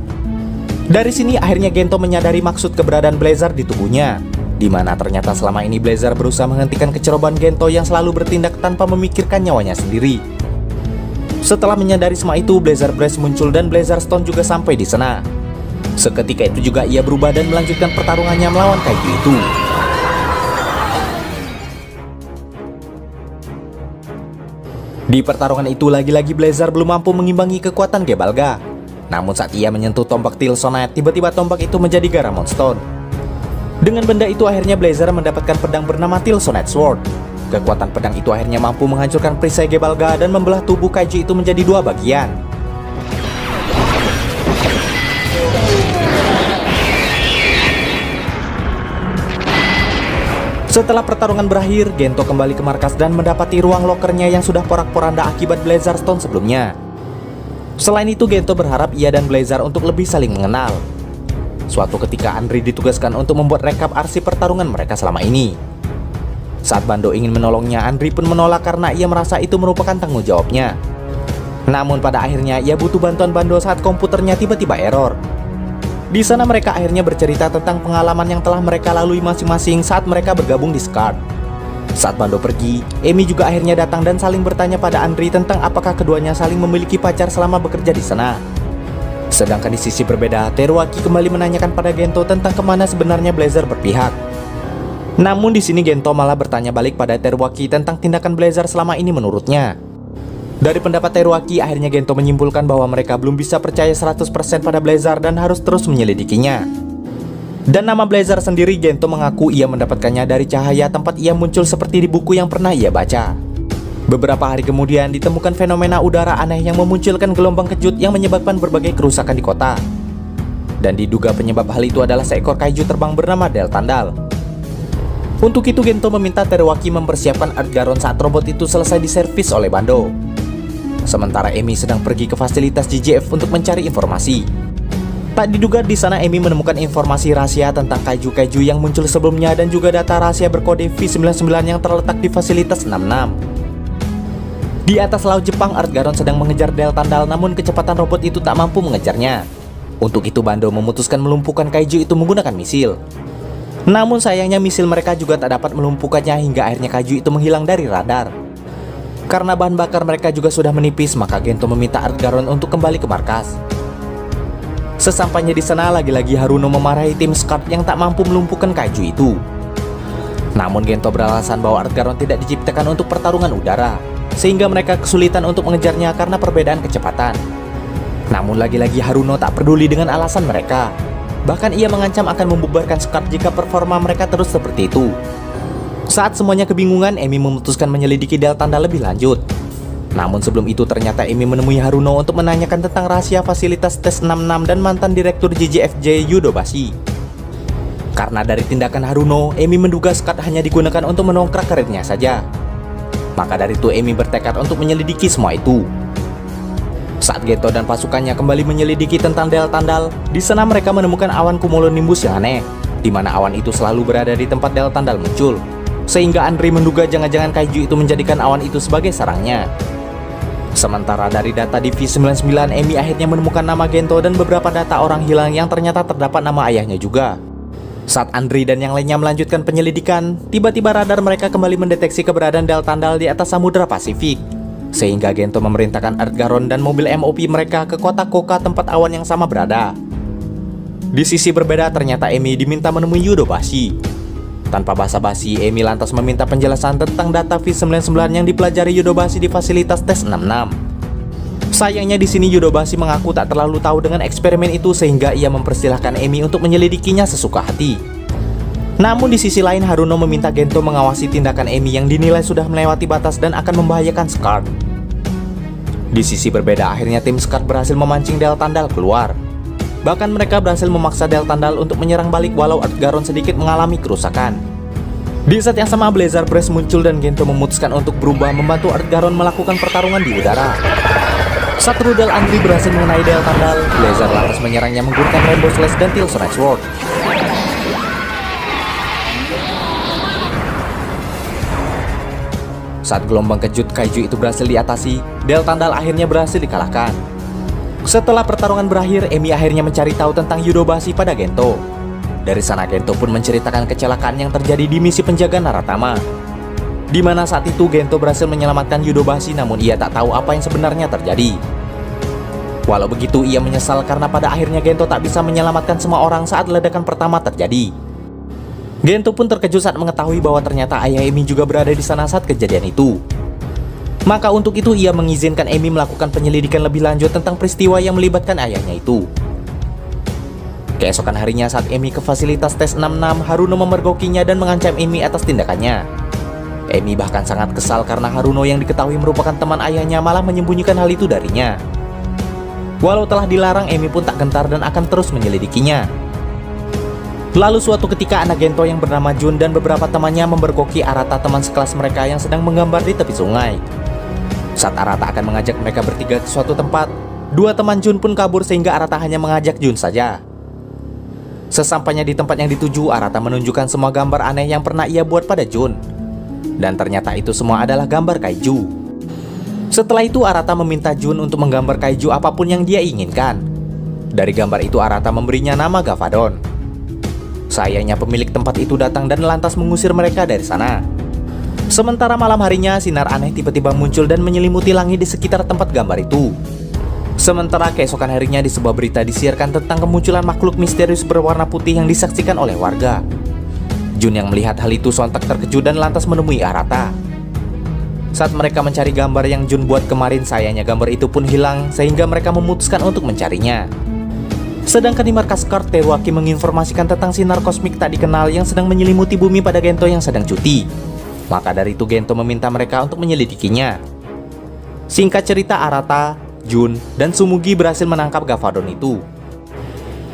Dari sini akhirnya Gento menyadari maksud keberadaan Blazar di tubuhnya, di mana ternyata selama ini Blazar berusaha menghentikan kecerobohan Gento yang selalu bertindak tanpa memikirkan nyawanya sendiri. Setelah menyadari semua itu, Blazar Breath muncul dan Blazar Stone juga sampai di sana. Seketika itu juga ia berubah dan melanjutkan pertarungannya melawan kaiju itu. Di pertarungan itu lagi-lagi Blazar belum mampu mengimbangi kekuatan Gebalga. Namun saat ia menyentuh tombak Tilsonite, tiba-tiba tombak itu menjadi Garamon Stone. Dengan benda itu akhirnya Blazar mendapatkan pedang bernama Tilsonite Sword. Kekuatan pedang itu akhirnya mampu menghancurkan perisai Gebalga dan membelah tubuh kaiju itu menjadi dua bagian. Setelah pertarungan berakhir, Gento kembali ke markas dan mendapati ruang lokernya yang sudah porak-poranda akibat Blazar Stone sebelumnya. Selain itu, Gento berharap ia dan Blazar untuk lebih saling mengenal. Suatu ketika Andri ditugaskan untuk membuat rekap arsip pertarungan mereka selama ini. Saat Bando ingin menolongnya, Andri pun menolak karena ia merasa itu merupakan tanggung jawabnya. Namun pada akhirnya ia butuh bantuan Bando saat komputernya tiba-tiba error. Di sana mereka akhirnya bercerita tentang pengalaman yang telah mereka lalui masing-masing saat mereka bergabung di SCARD. Saat Bando pergi, Emi juga akhirnya datang dan saling bertanya pada Andri tentang apakah keduanya saling memiliki pacar selama bekerja di sana. Sedangkan di sisi berbeda, Teruaki kembali menanyakan pada Gento tentang kemana sebenarnya Blazar berpihak. Namun di sini Gento malah bertanya balik pada Teruaki tentang tindakan Blazar selama ini menurutnya. Dari pendapat Teruaki, akhirnya Gento menyimpulkan bahwa mereka belum bisa percaya 100% pada Blazar dan harus terus menyelidikinya. Dan nama Blazar sendiri Gento mengaku ia mendapatkannya dari cahaya tempat ia muncul seperti di buku yang pernah ia baca. Beberapa hari kemudian ditemukan fenomena udara aneh yang memunculkan gelombang kejut yang menyebabkan berbagai kerusakan di kota. Dan diduga penyebab hal itu adalah seekor kaiju terbang bernama Deltandal. Untuk itu Gento meminta Teruaki mempersiapkan Earth Garon saat robot itu selesai diservis oleh Bando. Sementara Emi sedang pergi ke fasilitas GGF untuk mencari informasi. Tak diduga di sana Emi menemukan informasi rahasia tentang kaiju-kaiju yang muncul sebelumnya dan juga data rahasia berkode V99 yang terletak di fasilitas 66. Di atas laut Jepang, Earth Garon sedang mengejar Deltandal, namun kecepatan robot itu tak mampu mengejarnya. Untuk itu Bando memutuskan melumpuhkan kaiju itu menggunakan misil. Namun sayangnya misil mereka juga tak dapat melumpuhkannya hingga akhirnya kaiju itu menghilang dari radar. Karena bahan bakar mereka juga sudah menipis, maka Gento meminta Earth Garon untuk kembali ke markas. Sesampainya di sana, lagi-lagi Haruno memarahi tim SCARD yang tak mampu melumpuhkan kaiju itu. Namun Gento beralasan bahwa Earth Garon tidak diciptakan untuk pertarungan udara, sehingga mereka kesulitan untuk mengejarnya karena perbedaan kecepatan. Namun lagi-lagi Haruno tak peduli dengan alasan mereka. Bahkan ia mengancam akan membubarkan SCARD jika performa mereka terus seperti itu. Saat semuanya kebingungan, Emi memutuskan menyelidiki Deltandal lebih lanjut. Namun sebelum itu ternyata Emi menemui Haruno untuk menanyakan tentang rahasia fasilitas tes 66 dan mantan direktur JJFJ Yodobashi. Karena dari tindakan Haruno, Emi menduga SCARD hanya digunakan untuk mendongkrak karirnya saja. Maka dari itu Emi bertekad untuk menyelidiki semua itu. Saat Gento dan pasukannya kembali menyelidiki tentang Deltandal, di sana mereka menemukan awan cumulonimbus yang aneh, di mana awan itu selalu berada di tempat Deltandal muncul. Sehingga Andri menduga jangan-jangan kaiju itu menjadikan awan itu sebagai sarangnya. Sementara dari data di V99, Emi akhirnya menemukan nama Gento dan beberapa data orang hilang yang ternyata terdapat nama ayahnya juga. Saat Andri dan yang lainnya melanjutkan penyelidikan, tiba-tiba radar mereka kembali mendeteksi keberadaan Deltandal di atas Samudra Pasifik. Sehingga Gento memerintahkan Earth Garon dan mobil MOP mereka ke kota Koka tempat awan yang sama berada. Di sisi berbeda ternyata Emi diminta menemui Yodobashi. Tanpa basa-basi, Emi lantas meminta penjelasan tentang data V99 yang dipelajari Yodobashi di fasilitas tes 66. Sayangnya di sini Yodobashi mengaku tak terlalu tahu dengan eksperimen itu sehingga ia mempersilahkan Emi untuk menyelidikinya sesuka hati. Namun di sisi lain Haruno meminta Gento mengawasi tindakan Emi yang dinilai sudah melewati batas dan akan membahayakan SCARD. Di sisi berbeda akhirnya tim SCARD berhasil memancing Deltandal keluar. Bahkan mereka berhasil memaksa Deltandal untuk menyerang balik walau Earth Garon sedikit mengalami kerusakan. Di saat yang sama, Blazer Brace muncul dan Gento memutuskan untuk berubah membantu Earth Garon melakukan pertarungan di udara. Saat rudal Andri berhasil mengenai Del Tandal, Blazer lantas menyerangnya menggunakan Rainbow Slash dan Teal Sonic Sword. Saat gelombang kejut kaiju itu berhasil diatasi, Del Tandal akhirnya berhasil dikalahkan. Setelah pertarungan berakhir, Emi akhirnya mencari tahu tentang Yudobasi pada Gento. Dari sana Gento pun menceritakan kecelakaan yang terjadi di misi penjaga Naratama, di mana saat itu Gento berhasil menyelamatkan Yudobasi, namun ia tak tahu apa yang sebenarnya terjadi. Walau begitu, ia menyesal karena pada akhirnya Gento tak bisa menyelamatkan semua orang saat ledakan pertama terjadi. Gento pun terkejut saat mengetahui bahwa ternyata ayah Emi juga berada di sana saat kejadian itu. Maka untuk itu ia mengizinkan Emi melakukan penyelidikan lebih lanjut tentang peristiwa yang melibatkan ayahnya itu. Keesokan harinya saat Emi ke fasilitas tes 66, Haruno memergokinya dan mengancam Emi atas tindakannya. Emi bahkan sangat kesal karena Haruno yang diketahui merupakan teman ayahnya malah menyembunyikan hal itu darinya. Walau telah dilarang, Emi pun tak gentar dan akan terus menyelidikinya. Lalu suatu ketika anak Gento yang bernama Jun dan beberapa temannya memergoki Arata, teman sekelas mereka yang sedang menggambar di tepi sungai. Saat Arata akan mengajak mereka bertiga ke suatu tempat, dua teman Jun pun kabur sehingga Arata hanya mengajak Jun saja. Sesampainya di tempat yang dituju, Arata menunjukkan semua gambar aneh yang pernah ia buat pada Jun. Dan ternyata itu semua adalah gambar kaiju. Setelah itu Arata meminta Jun untuk menggambar kaiju apapun yang dia inginkan. Dari gambar itu Arata memberinya nama Gavadon. Sayangnya pemilik tempat itu datang dan lantas mengusir mereka dari sana. Sementara malam harinya, sinar aneh tiba-tiba muncul dan menyelimuti langit di sekitar tempat gambar itu. Sementara keesokan harinya di sebuah berita disiarkan tentang kemunculan makhluk misterius berwarna putih yang disaksikan oleh warga. Jun yang melihat hal itu sontak terkejut dan lantas menemui Arata. Saat mereka mencari gambar yang Jun buat kemarin, sayangnya gambar itu pun hilang sehingga mereka memutuskan untuk mencarinya. Sedangkan di markas Kart, Teruaki menginformasikan tentang sinar kosmik tak dikenal yang sedang menyelimuti bumi pada Gento yang sedang cuti. Maka dari itu Gento meminta mereka untuk menyelidikinya. Singkat cerita, Arata, Jun, dan Sumugi berhasil menangkap Gavadon itu.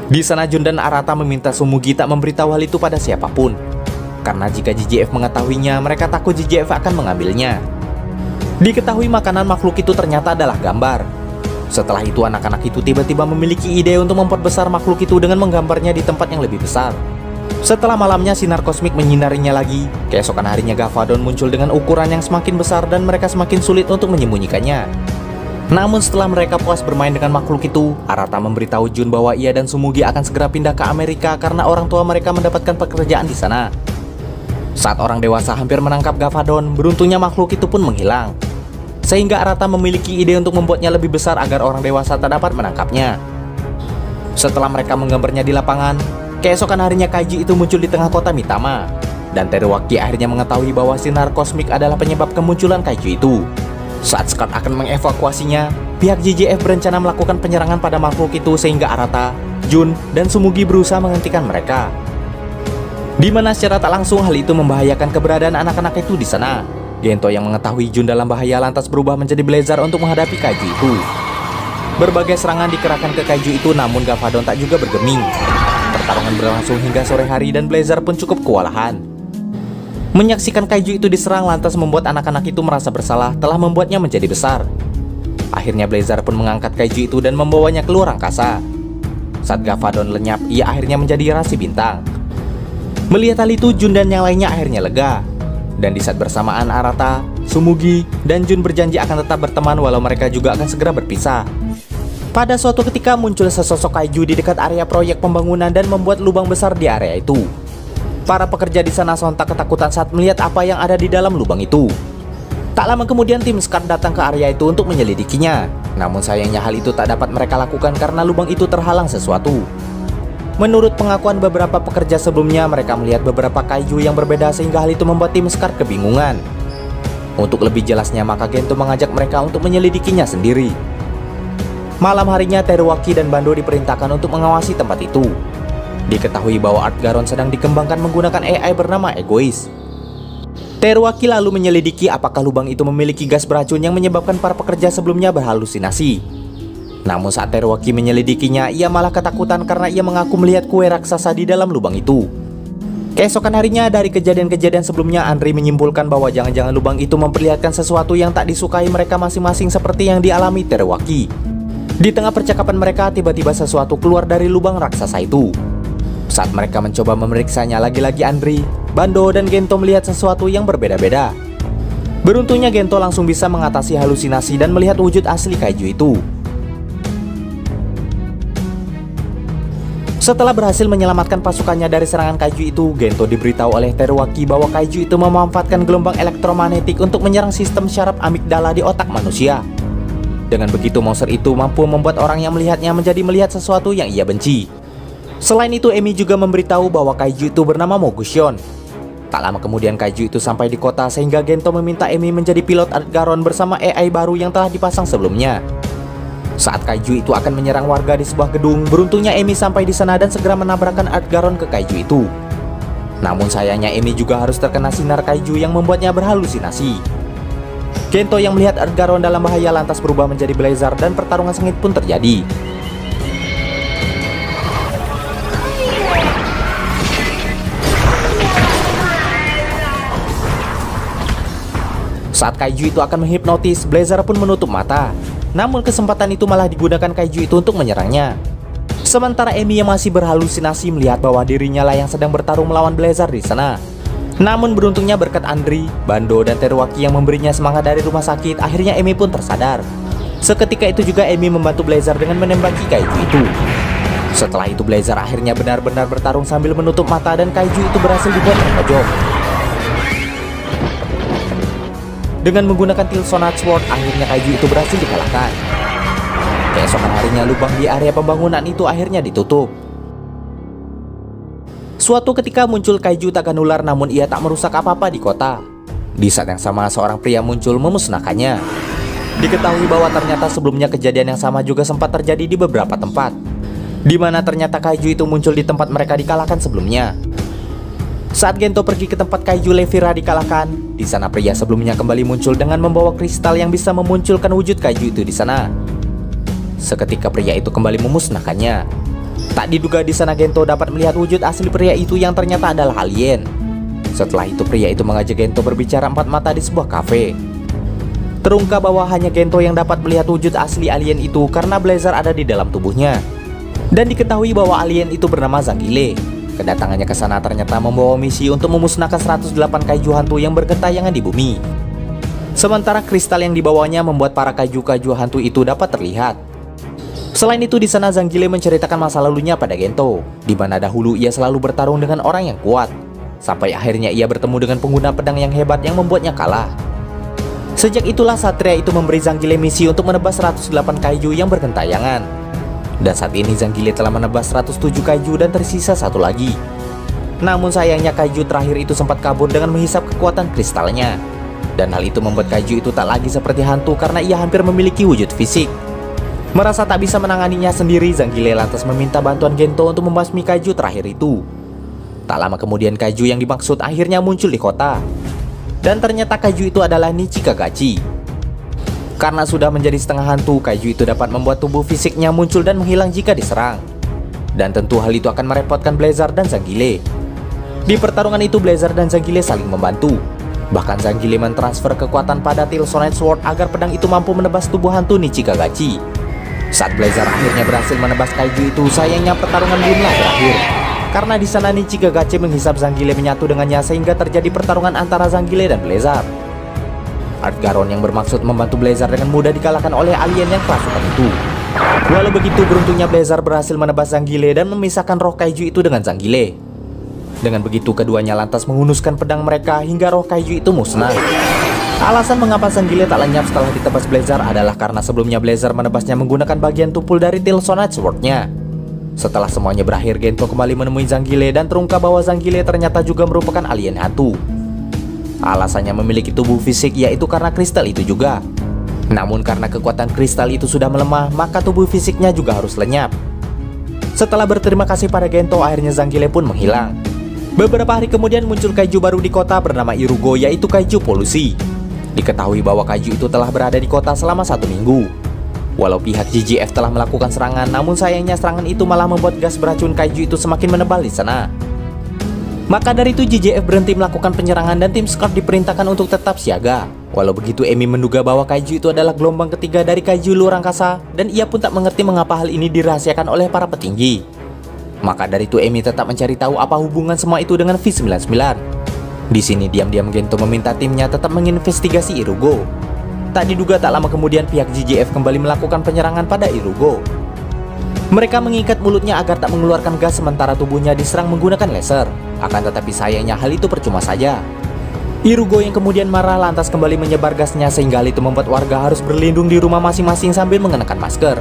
Di sana Jun dan Arata meminta Sumugi tak memberitahu hal itu pada siapapun, karena jika JJF mengetahuinya, mereka takut JJF akan mengambilnya. Diketahui makanan makhluk itu ternyata adalah gambar. Setelah itu anak-anak itu tiba-tiba memiliki ide untuk memperbesar makhluk itu dengan menggambarnya di tempat yang lebih besar. Setelah malamnya sinar kosmik menyinarinya lagi, keesokan harinya Gavadon muncul dengan ukuran yang semakin besar dan mereka semakin sulit untuk menyembunyikannya. Namun setelah mereka puas bermain dengan makhluk itu, Arata memberitahu Jun bahwa ia dan Sumugi akan segera pindah ke Amerika karena orang tua mereka mendapatkan pekerjaan di sana. Saat orang dewasa hampir menangkap Gavadon, beruntungnya makhluk itu pun menghilang. Sehingga Arata memiliki ide untuk membuatnya lebih besar agar orang dewasa tak dapat menangkapnya. Setelah mereka menggambarnya di lapangan, keesokan harinya kaiju itu muncul di tengah kota Mitama. Dan Teruaki akhirnya mengetahui bahwa sinar kosmik adalah penyebab kemunculan kaiju itu. Saat Scott akan mengevakuasinya, pihak JJF berencana melakukan penyerangan pada makhluk itu sehingga Arata, Jun, dan Sumugi berusaha menghentikan mereka. Di mana secara tak langsung hal itu membahayakan keberadaan anak-anak itu di sana. Gento yang mengetahui Jun dalam bahaya lantas berubah menjadi Blazer untuk menghadapi kaiju itu. Berbagai serangan dikerahkan ke kaiju itu, namun Gavadon tak juga bergeming. Pertarungan berlangsung hingga sore hari dan Blazer pun cukup kewalahan. Menyaksikan kaiju itu diserang lantas membuat anak-anak itu merasa bersalah telah membuatnya menjadi besar. Akhirnya Blazer pun mengangkat kaiju itu dan membawanya keluar angkasa. Saat Gavadon lenyap, ia akhirnya menjadi rasi bintang. Melihat hal itu, Jun dan yang lainnya akhirnya lega. Dan di saat bersamaan Arata, Sumugi, dan Jun berjanji akan tetap berteman walau mereka juga akan segera berpisah. Pada suatu ketika muncul sesosok kaiju di dekat area proyek pembangunan dan membuat lubang besar di area itu. Para pekerja di sana sontak ketakutan saat melihat apa yang ada di dalam lubang itu. Tak lama kemudian tim Scott datang ke area itu untuk menyelidikinya. Namun sayangnya hal itu tak dapat mereka lakukan karena lubang itu terhalang sesuatu. Menurut pengakuan beberapa pekerja sebelumnya, mereka melihat beberapa kaiju yang berbeda sehingga hal itu membuat tim Scott kebingungan. Untuk lebih jelasnya, maka Gento mengajak mereka untuk menyelidikinya sendiri. Malam harinya Teruaki dan Bando diperintahkan untuk mengawasi tempat itu. Diketahui bahwa Earth Garon sedang dikembangkan menggunakan AI bernama Egois. Teruaki lalu menyelidiki apakah lubang itu memiliki gas beracun yang menyebabkan para pekerja sebelumnya berhalusinasi. Namun saat Teruaki menyelidikinya, ia malah ketakutan karena ia mengaku melihat kue raksasa di dalam lubang itu. Keesokan harinya, dari kejadian-kejadian sebelumnya, Andri menyimpulkan bahwa jangan-jangan lubang itu memperlihatkan sesuatu yang tak disukai mereka masing-masing seperti yang dialami Teruaki. Di tengah percakapan mereka, tiba-tiba sesuatu keluar dari lubang raksasa itu. Saat mereka mencoba memeriksanya, lagi-lagi Andri, Bando, dan Gento melihat sesuatu yang berbeda-beda. Beruntungnya Gento langsung bisa mengatasi halusinasi dan melihat wujud asli kaiju itu. Setelah berhasil menyelamatkan pasukannya dari serangan kaiju itu, Gento diberitahu oleh Teruaki bahwa kaiju itu memanfaatkan gelombang elektromagnetik untuk menyerang sistem syaraf amigdala di otak manusia. Dengan begitu, monster itu mampu membuat orang yang melihatnya menjadi melihat sesuatu yang ia benci. Selain itu, Emi juga memberitahu bahwa kaiju itu bernama Mogusion. Tak lama kemudian kaiju itu sampai di kota sehingga Gento meminta Emi menjadi pilot Adgaron bersama AI baru yang telah dipasang sebelumnya. Saat kaiju itu akan menyerang warga di sebuah gedung, beruntungnya Emi sampai di sana dan segera menabrakkan Adgaron ke kaiju itu. Namun sayangnya Emi juga harus terkena sinar kaiju yang membuatnya berhalusinasi. Gento yang melihat Adgaron dalam bahaya lantas berubah menjadi Blazer dan pertarungan sengit pun terjadi. Saat kaiju itu akan menghipnotis, Blazer pun menutup mata. Namun kesempatan itu malah digunakan kaiju itu untuk menyerangnya. Sementara Emi yang masih berhalusinasi melihat bahwa dirinya lah yang sedang bertarung melawan Blazer di sana. Namun beruntungnya berkat Andri, Bando, dan Teruaki yang memberinya semangat dari rumah sakit, akhirnya Emi pun tersadar. Seketika itu juga Emi membantu Blazer dengan menembaki kaiju itu. Setelah itu Blazer akhirnya benar-benar bertarung sambil menutup mata dan kaiju itu berhasil dibuat terpojok. Dengan menggunakan Tilsonat Sword, akhirnya kaiju itu berhasil dikalahkan. Keesokan harinya, lubang di area pembangunan itu akhirnya ditutup. Suatu ketika muncul kaiju Taganular, namun ia tak merusak apa-apa di kota. Di saat yang sama, seorang pria muncul memusnahkannya. Diketahui bahwa ternyata sebelumnya kejadian yang sama juga sempat terjadi di beberapa tempat, di mana ternyata kaiju itu muncul di tempat mereka dikalahkan sebelumnya. Saat Gento pergi ke tempat kaiju Levira dikalahkan, di sana pria sebelumnya kembali muncul dengan membawa kristal yang bisa memunculkan wujud kaiju itu di sana. Seketika pria itu kembali memusnahkannya. Tak diduga di sana Gento dapat melihat wujud asli pria itu yang ternyata adalah alien. Setelah itu pria itu mengajak Gento berbicara empat mata di sebuah kafe. Terungkap bahwa hanya Gento yang dapat melihat wujud asli alien itu karena Blazer ada di dalam tubuhnya. Dan diketahui bahwa alien itu bernama Zanggile. Kedatangannya ke sana ternyata membawa misi untuk memusnahkan 108 kaiju hantu yang bergentayangan di bumi. Sementara kristal yang dibawanya membuat para kaiju-kaiju hantu itu dapat terlihat. Selain itu, di sana Zanggile menceritakan masa lalunya pada Gento, di mana dahulu ia selalu bertarung dengan orang yang kuat, sampai akhirnya ia bertemu dengan pengguna pedang yang hebat yang membuatnya kalah. Sejak itulah Satria itu memberi Zanggile misi untuk menebas 108 kaiju yang bergentayangan. Dan saat ini Zanggile telah menebas 107 kaiju dan tersisa satu lagi. Namun sayangnya kaiju terakhir itu sempat kabur dengan menghisap kekuatan kristalnya. Dan hal itu membuat kaiju itu tak lagi seperti hantu karena ia hampir memiliki wujud fisik. Merasa tak bisa menanganinya sendiri, Zanggile lantas meminta bantuan Gento untuk membasmi kaiju terakhir itu. Tak lama kemudian kaiju yang dimaksud akhirnya muncul di kota. Dan ternyata kaiju itu adalah Nichikagachi. Karena sudah menjadi setengah hantu, kaiju itu dapat membuat tubuh fisiknya muncul dan menghilang jika diserang. Dan tentu hal itu akan merepotkan Blazer dan Zanggile. Di pertarungan itu Blazer dan Zanggile saling membantu. Bahkan Zanggile mentransfer kekuatan pada Tilsonite Sword agar pedang itu mampu menebas tubuh hantu Nichikagachi. Saat Blazer akhirnya berhasil menebas kaiju itu, sayangnya pertarungan belumlah berakhir. Karena di sana Nichikagachi menghisap Zanggile menyatu dengannya sehingga terjadi pertarungan antara Zanggile dan Blazer. Adgaron yang bermaksud membantu Blazer dengan mudah dikalahkan oleh alien yang kerasukan itu. Walau begitu, beruntungnya Blazer berhasil menebas Zanggile dan memisahkan roh kaiju itu dengan Zanggile. Dengan begitu keduanya lantas menghunuskan pedang mereka hingga roh kaiju itu musnah. Alasan mengapa Zanggile tak lenyap setelah ditebas Blazer adalah karena sebelumnya Blazer menebasnya menggunakan bagian tumpul dari Tilsonite Sword-nya. Setelah semuanya berakhir, Gento kembali menemui Zanggile dan terungkap bahwa Zanggile ternyata juga merupakan alien hantu. Alasannya memiliki tubuh fisik yaitu karena kristal itu juga. Namun karena kekuatan kristal itu sudah melemah, maka tubuh fisiknya juga harus lenyap. Setelah berterima kasih pada Gento, akhirnya Zanggile pun menghilang. Beberapa hari kemudian muncul kaiju baru di kota bernama Irugo, yaitu kaiju polusi. Diketahui bahwa kaiju itu telah berada di kota selama 1 minggu. Walau pihak GGF telah melakukan serangan, namun sayangnya serangan itu malah membuat gas beracun kaiju itu semakin menebal di sana. Maka dari itu JJF berhenti melakukan penyerangan dan tim Scout diperintahkan untuk tetap siaga. Walau begitu, Emi menduga bahwa kaiju itu adalah gelombang ketiga dari kaiju luar angkasa, dan ia pun tak mengerti mengapa hal ini dirahasiakan oleh para petinggi. Maka dari itu Emi tetap mencari tahu apa hubungan semua itu dengan V99. Di sini diam-diam Gento meminta timnya tetap menginvestigasi Irugo. Tak diduga tak lama kemudian pihak JJF kembali melakukan penyerangan pada Irugo. Mereka mengikat mulutnya agar tak mengeluarkan gas sementara tubuhnya diserang menggunakan laser. Akan tetapi sayangnya hal itu percuma saja. Irugo yang kemudian marah lantas kembali menyebar gasnya sehingga hal itu membuat warga harus berlindung di rumah masing-masing sambil mengenakan masker.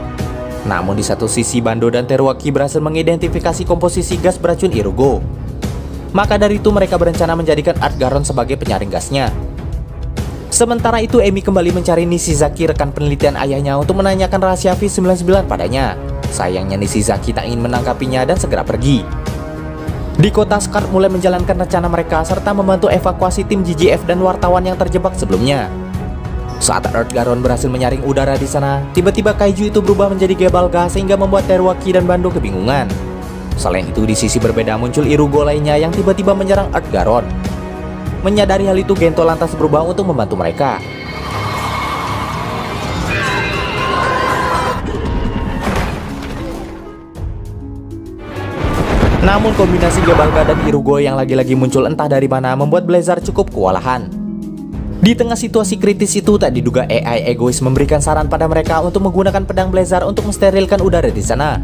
Namun di satu sisi Bando dan Teruaki berhasil mengidentifikasi komposisi gas beracun Irugo. Maka dari itu mereka berencana menjadikan Art Garon sebagai penyaring gasnya. Sementara itu Emi kembali mencari Nishizaki, rekan penelitian ayahnya, untuk menanyakan rahasia V99 padanya. Sayangnya Nishizaki tak ingin menangkapinya dan segera pergi. Di kota, Scout mulai menjalankan rencana mereka serta membantu evakuasi tim JJF dan wartawan yang terjebak sebelumnya. Saat Art Garon berhasil menyaring udara di sana, tiba-tiba kaiju itu berubah menjadi Gebalga sehingga membuat Teruaki dan Bando kebingungan. Selain itu, di sisi berbeda muncul Irugo lainnya yang tiba-tiba menyerang Art Garon. Menyadari hal itu, Gento lantas berubah untuk membantu mereka. Namun kombinasi Gebalga dan Irugo yang lagi-lagi muncul entah dari mana membuat Blazer cukup kewalahan. Di tengah situasi kritis itu, tak diduga AI egois memberikan saran pada mereka untuk menggunakan pedang Blazer untuk mensterilkan udara di sana.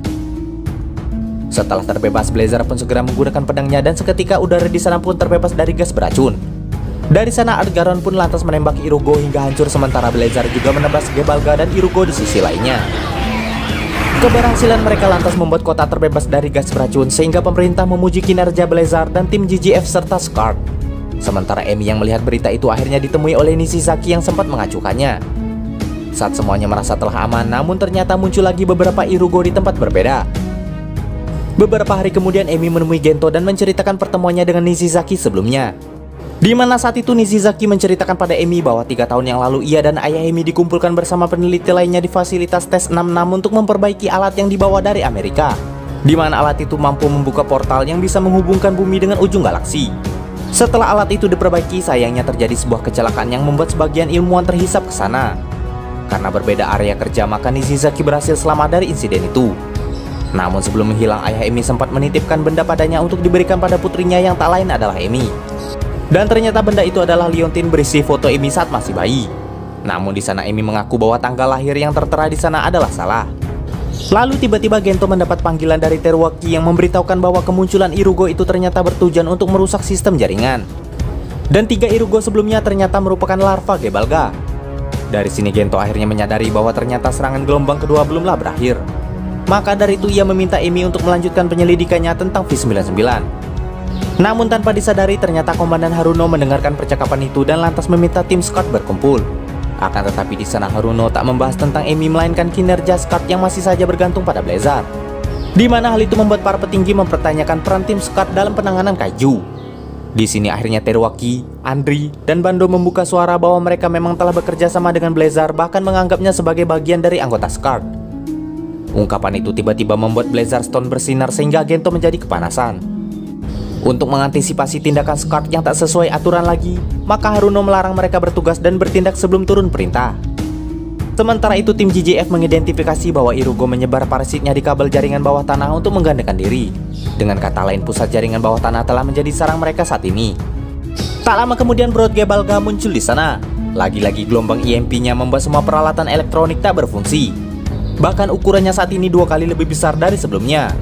Setelah terbebas, Blazer pun segera menggunakan pedangnya dan seketika udara di sana pun terbebas dari gas beracun. Dari sana Art Garon pun lantas menembak Irugo hingga hancur, sementara Blazer juga menebas Gebalga dan Irugo di sisi lainnya. Keberhasilan mereka lantas membuat kota terbebas dari gas beracun sehingga pemerintah memuji kinerja Blazer dan tim JJF serta Scout. Sementara Emi yang melihat berita itu akhirnya ditemui oleh Nishizaki yang sempat mengacuhkannya. Saat semuanya merasa telah aman, namun ternyata muncul lagi beberapa Irugo di tempat berbeda. Beberapa hari kemudian Emi menemui Gento dan menceritakan pertemuannya dengan Nishizaki sebelumnya. Di mana saat itu Nishizaki menceritakan pada Emi bahwa 3 tahun yang lalu ia dan ayah Emi dikumpulkan bersama peneliti lainnya di fasilitas tes 66 untuk memperbaiki alat yang dibawa dari Amerika, di mana alat itu mampu membuka portal yang bisa menghubungkan bumi dengan ujung galaksi. Setelah alat itu diperbaiki, sayangnya terjadi sebuah kecelakaan yang membuat sebagian ilmuwan terhisap ke sana. Karena berbeda area kerja, maka Nishizaki berhasil selamat dari insiden itu. Namun sebelum menghilang, ayah Emi sempat menitipkan benda padanya untuk diberikan pada putrinya yang tak lain adalah Emi. Dan ternyata benda itu adalah liontin berisi foto Emi saat masih bayi. Namun di sana Emi mengaku bahwa tanggal lahir yang tertera di sana adalah salah. Lalu tiba-tiba Gento mendapat panggilan dari Teruaki yang memberitahukan bahwa kemunculan Irugo itu ternyata bertujuan untuk merusak sistem jaringan. Dan 3 Irugo sebelumnya ternyata merupakan larva Gebalga. Dari sini Gento akhirnya menyadari bahwa ternyata serangan gelombang kedua belumlah berakhir. Maka dari itu ia meminta Emi untuk melanjutkan penyelidikannya tentang V99. Namun tanpa disadari ternyata Komandan Haruno mendengarkan percakapan itu dan lantas meminta tim Scout berkumpul. Akan tetapi di sana Haruno tak membahas tentang Emi melainkan kinerja Scout yang masih saja bergantung pada Blazer. Di mana hal itu membuat para petinggi mempertanyakan peran tim Scout dalam penanganan kaiju. Di sini akhirnya Teruaki, Andri, dan Bando membuka suara bahwa mereka memang telah bekerja sama dengan Blazer, bahkan menganggapnya sebagai bagian dari anggota Scout. Ungkapan itu tiba-tiba membuat Blazer Stone bersinar sehingga Gento menjadi kepanasan. Untuk mengantisipasi tindakan Scout yang tak sesuai aturan lagi, maka Haruno melarang mereka bertugas dan bertindak sebelum turun perintah. Sementara itu tim JJF mengidentifikasi bahwa Irugo menyebar parasitnya di kabel jaringan bawah tanah untuk menggandakan diri. Dengan kata lain, pusat jaringan bawah tanah telah menjadi sarang mereka saat ini. Tak lama kemudian Broad Gebalga muncul di sana. Lagi-lagi gelombang EMP-nya membuat semua peralatan elektronik tak berfungsi. Bahkan ukurannya saat ini 2 kali lebih besar dari sebelumnya.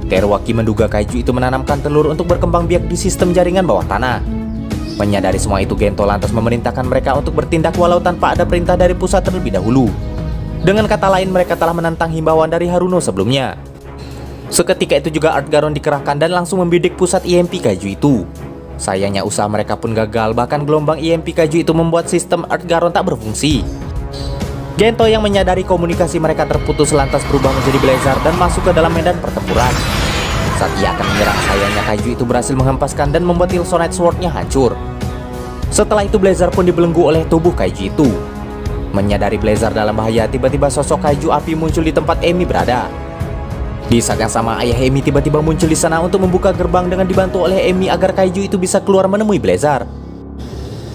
Teruaki menduga kaiju itu menanamkan telur untuk berkembang biak di sistem jaringan bawah tanah. Menyadari semua itu, Gento lantas memerintahkan mereka untuk bertindak walau tanpa ada perintah dari pusat terlebih dahulu. Dengan kata lain, mereka telah menentang himbauan dari Haruno sebelumnya. Seketika itu juga Art Garon dikerahkan dan langsung membidik pusat EMP kaiju itu. Sayangnya usaha mereka pun gagal, bahkan gelombang EMP kaiju itu membuat sistem Art Garon tak berfungsi. Gento yang menyadari komunikasi mereka terputus lantas berubah menjadi Blazer dan masuk ke dalam medan pertempuran. Saat ia akan menyerang, sayangnya kaiju itu berhasil menghempaskan dan membuat Ilsonite Sword-nya hancur. Setelah itu Blazer pun dibelenggu oleh tubuh kaiju itu. Menyadari Blazer dalam bahaya, tiba-tiba sosok kaiju api muncul di tempat Emi berada. Di saat yang sama, ayah Emi tiba-tiba muncul di sana untuk membuka gerbang dengan dibantu oleh Emi agar kaiju itu bisa keluar menemui Blazar.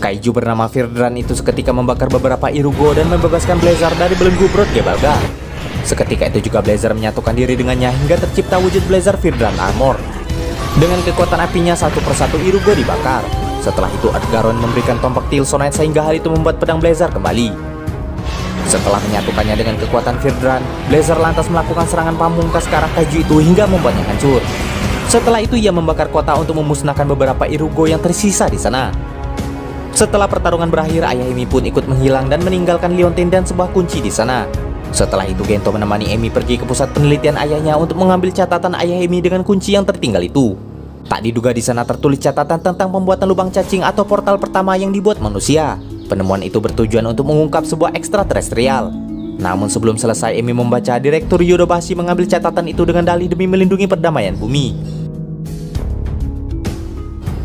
Kaiju bernama Virdran itu seketika membakar beberapa Irugo dan membebaskan Blazar dari belenggu Brood Gebalga. Seketika itu juga Blazar menyatukan diri dengannya hingga tercipta wujud Blazar Virdran Armor. Dengan kekuatan apinya, satu persatu Irugo dibakar. Setelah itu Ardgaron memberikan tombak Tilsonite sehingga hal itu membuat pedang Blazar kembali. Setelah menyatukannya dengan kekuatan Virdran, Blazar lantas melakukan serangan pamungkas ke arah kaiju itu hingga membuatnya hancur. Setelah itu ia membakar kota untuk memusnahkan beberapa Irugo yang tersisa di sana. Setelah pertarungan berakhir, ayah Emi pun ikut menghilang dan meninggalkan Leontin dan sebuah kunci di sana. Setelah itu Gento menemani Emi pergi ke pusat penelitian ayahnya untuk mengambil catatan ayah Emi dengan kunci yang tertinggal itu. Tak diduga di sana tertulis catatan tentang pembuatan lubang cacing atau portal pertama yang dibuat manusia. Penemuan itu bertujuan untuk mengungkap sebuah ekstraterestrial. Namun sebelum selesai Emi membaca, Direktur Yodobashi mengambil catatan itu dengan dalih demi melindungi perdamaian bumi.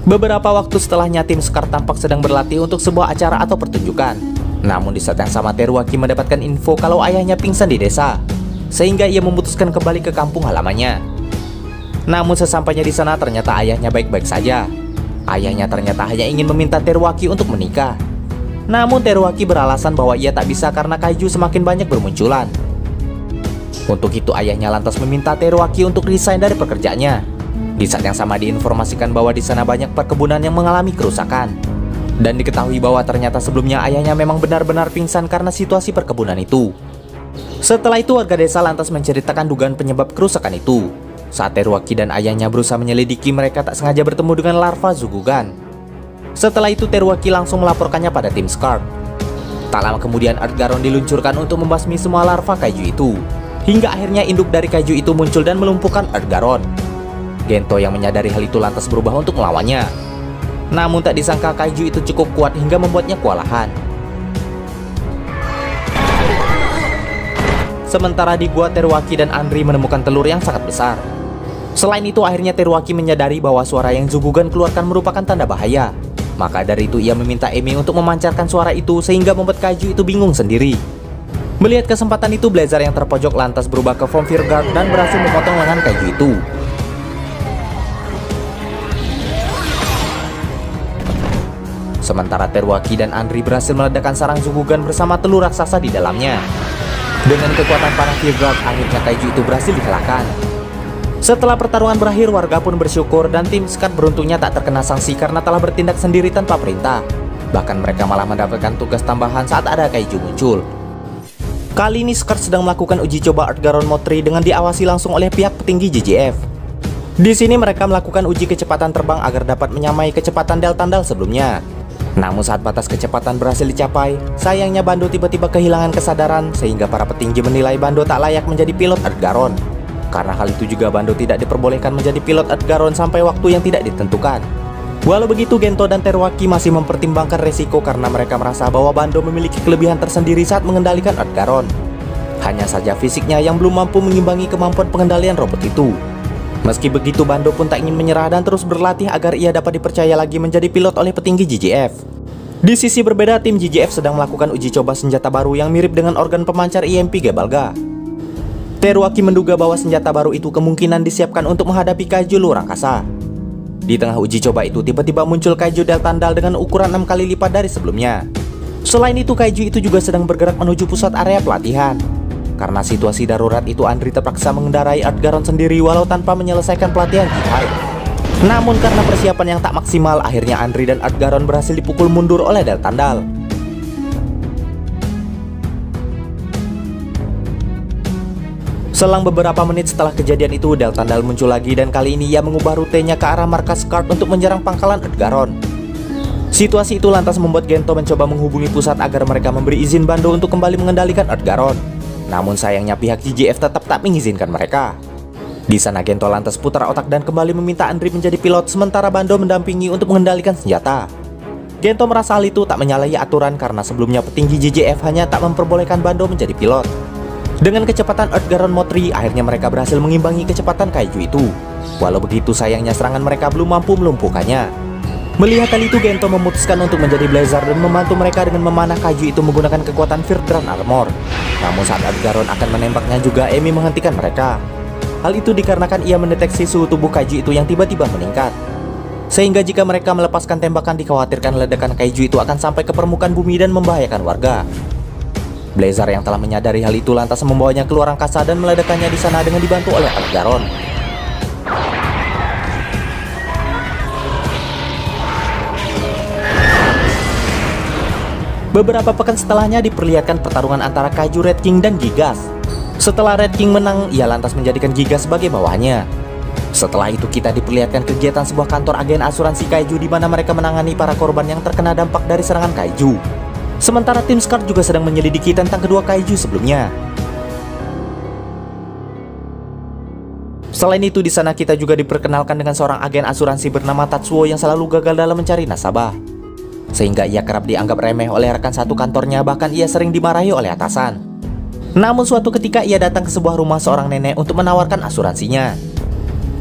Beberapa waktu setelahnya, tim Scar tampak sedang berlatih untuk sebuah acara atau pertunjukan. Namun di saat yang sama Teruaki mendapatkan info kalau ayahnya pingsan di desa, sehingga ia memutuskan kembali ke kampung halamannya. Namun sesampainya di sana ternyata ayahnya baik-baik saja. Ayahnya ternyata hanya ingin meminta Teruaki untuk menikah. Namun Teruaki beralasan bahwa ia tak bisa karena kaiju semakin banyak bermunculan. Untuk itu ayahnya lantas meminta Teruaki untuk resign dari pekerjaannya. Di saat yang sama diinformasikan bahwa di sana banyak perkebunan yang mengalami kerusakan. Dan diketahui bahwa ternyata sebelumnya ayahnya memang benar-benar pingsan karena situasi perkebunan itu. Setelah itu warga desa lantas menceritakan dugaan penyebab kerusakan itu. Saat Teruaki dan ayahnya berusaha menyelidiki, mereka tak sengaja bertemu dengan larva Zugugan. Setelah itu Teruaki langsung melaporkannya pada tim Scar. Tak lama kemudian Ardgaron diluncurkan untuk membasmi semua larva kaiju itu. Hingga akhirnya induk dari kaiju itu muncul dan melumpuhkan Ardgaron. Gento yang menyadari hal itu lantas berubah untuk melawannya. Namun tak disangka kaiju itu cukup kuat hingga membuatnya kewalahan. Sementara di gua, Teruaki dan Andri menemukan telur yang sangat besar. Selain itu akhirnya Teruaki menyadari bahwa suara yang Zugugan keluarkan merupakan tanda bahaya. Maka dari itu ia meminta Emi untuk memancarkan suara itu sehingga membuat kaiju itu bingung sendiri. Melihat kesempatan itu, Blazar yang terpojok lantas berubah ke form Virgard dan berhasil memotong lengan kaiju itu. Sementara Teruaki dan Andri berhasil meledakkan sarang Zugugan bersama telur raksasa di dalamnya. Dengan kekuatan panah Virgard, akhirnya kaiju itu berhasil dikalahkan. Setelah pertarungan berakhir, warga pun bersyukur dan tim Scar beruntungnya tak terkena sanksi karena telah bertindak sendiri tanpa perintah. Bahkan mereka malah mendapatkan tugas tambahan saat ada kaiju muncul. Kali ini Scar sedang melakukan uji coba Ardgaron Motri dengan diawasi langsung oleh pihak petinggi JJF. Di sini mereka melakukan uji kecepatan terbang agar dapat menyamai kecepatan Deltandal sebelumnya. Namun saat batas kecepatan berhasil dicapai, sayangnya Bando tiba-tiba kehilangan kesadaran sehingga para petinggi menilai Bando tak layak menjadi pilot Ardgaron. Karena hal itu juga Bando tidak diperbolehkan menjadi pilot Ardgaron sampai waktu yang tidak ditentukan. Walau begitu, Gento dan Teruaki masih mempertimbangkan resiko karena mereka merasa bahwa Bando memiliki kelebihan tersendiri saat mengendalikan Ardgaron. Hanya saja fisiknya yang belum mampu mengimbangi kemampuan pengendalian robot itu. Meski begitu, Bando pun tak ingin menyerah dan terus berlatih agar ia dapat dipercaya lagi menjadi pilot oleh petinggi JJF. Di sisi berbeda, tim JJF sedang melakukan uji coba senjata baru yang mirip dengan organ pemancar EMP Gebalga. Teruaki menduga bahwa senjata baru itu kemungkinan disiapkan untuk menghadapi kaiju luar angkasa. Di tengah uji coba itu, tiba-tiba muncul kaiju Deltandal dengan ukuran 6 kali lipat dari sebelumnya. Selain itu, kaiju itu juga sedang bergerak menuju pusat area pelatihan. Karena situasi darurat itu, Andri terpaksa mengendarai Ardgaron sendiri walau tanpa menyelesaikan pelatihan jihad. Namun karena persiapan yang tak maksimal, akhirnya Andri dan Ardgaron berhasil dipukul mundur oleh Deltandal. Selang beberapa menit setelah kejadian itu, Deltandal muncul lagi dan kali ini ia mengubah rutenya ke arah markas Scar untuk menyerang pangkalan Ardgaron. Situasi itu lantas membuat Gento mencoba menghubungi pusat agar mereka memberi izin Bando untuk kembali mengendalikan Ardgaron. Namun sayangnya pihak JJF tetap tak mengizinkan mereka. Di sana Gento lantas putar otak dan kembali meminta Andri menjadi pilot sementara Bando mendampingi untuk mengendalikan senjata. Gento merasa hal itu tak menyalahi aturan karena sebelumnya petinggi JJF hanya tak memperbolehkan Bando menjadi pilot. Dengan kecepatan Ardgaron Motri, akhirnya mereka berhasil mengimbangi kecepatan kaiju itu. Walau begitu, sayangnya serangan mereka belum mampu melumpuhkannya. Melihat hal itu, Gento memutuskan untuk menjadi Blazar dan membantu mereka dengan memanah kaiju itu menggunakan kekuatan Virdran Armor. Namun saat Ardgaron akan menembaknya juga, Emi menghentikan mereka. Hal itu dikarenakan ia mendeteksi suhu tubuh kaiju itu yang tiba-tiba meningkat. Sehingga jika mereka melepaskan tembakan, dikhawatirkan ledakan kaiju itu akan sampai ke permukaan bumi dan membahayakan warga. Blazar yang telah menyadari hal itu lantas membawanya keluar angkasa dan meledakkannya di sana dengan dibantu oleh Algaron. Beberapa pekan setelahnya diperlihatkan pertarungan antara kaiju Red King dan Gigas. Setelah Red King menang, ia lantas menjadikan Gigas sebagai bawahannya. Setelah itu kita diperlihatkan kegiatan sebuah kantor agen asuransi kaiju di mana mereka menangani para korban yang terkena dampak dari serangan kaiju. Sementara tim Scar juga sedang menyelidiki tentang kedua kaiju sebelumnya. Selain itu, di sana kita juga diperkenalkan dengan seorang agen asuransi bernama Tatsuo yang selalu gagal dalam mencari nasabah. Sehingga ia kerap dianggap remeh oleh rekan satu kantornya, bahkan ia sering dimarahi oleh atasan. Namun suatu ketika ia datang ke sebuah rumah seorang nenek untuk menawarkan asuransinya.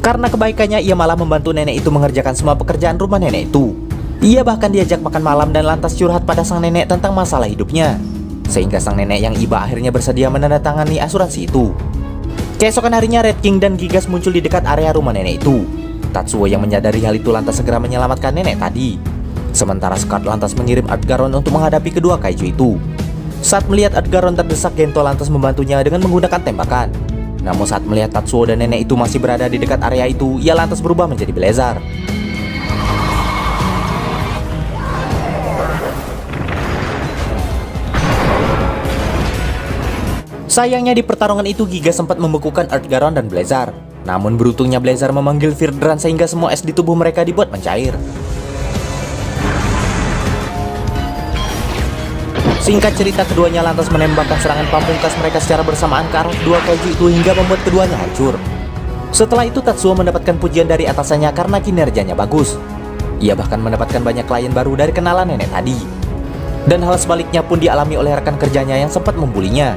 Karena kebaikannya, ia malah membantu nenek itu mengerjakan semua pekerjaan rumah nenek itu. Ia bahkan diajak makan malam dan lantas curhat pada sang nenek tentang masalah hidupnya. Sehingga sang nenek yang iba akhirnya bersedia menandatangani asuransi itu. Keesokan harinya Red King dan Gigas muncul di dekat area rumah nenek itu. Tatsuo yang menyadari hal itu lantas segera menyelamatkan nenek tadi. Sementara Scar lantas mengirim Algaron untuk menghadapi kedua kaiju itu. Saat melihat Algaron terdesak, Gento lantas membantunya dengan menggunakan tembakan. Namun saat melihat Tatsuo dan nenek itu masih berada di dekat area itu, ia lantas berubah menjadi Blazar. Sayangnya di pertarungan itu Gigas sempat membekukan Algaron dan Blazar. Namun beruntungnya Blazar memanggil Virdran sehingga semua es di tubuh mereka dibuat mencair. Singkat cerita, keduanya lantas menembakkan serangan pamungkas mereka secara bersamaan ke arah kedua kaiju itu hingga membuat keduanya hancur. Setelah itu Tatsuo mendapatkan pujian dari atasannya karena kinerjanya bagus. Ia bahkan mendapatkan banyak klien baru dari kenalan nenek tadi. Dan hal sebaliknya pun dialami oleh rekan kerjanya yang sempat membulinya.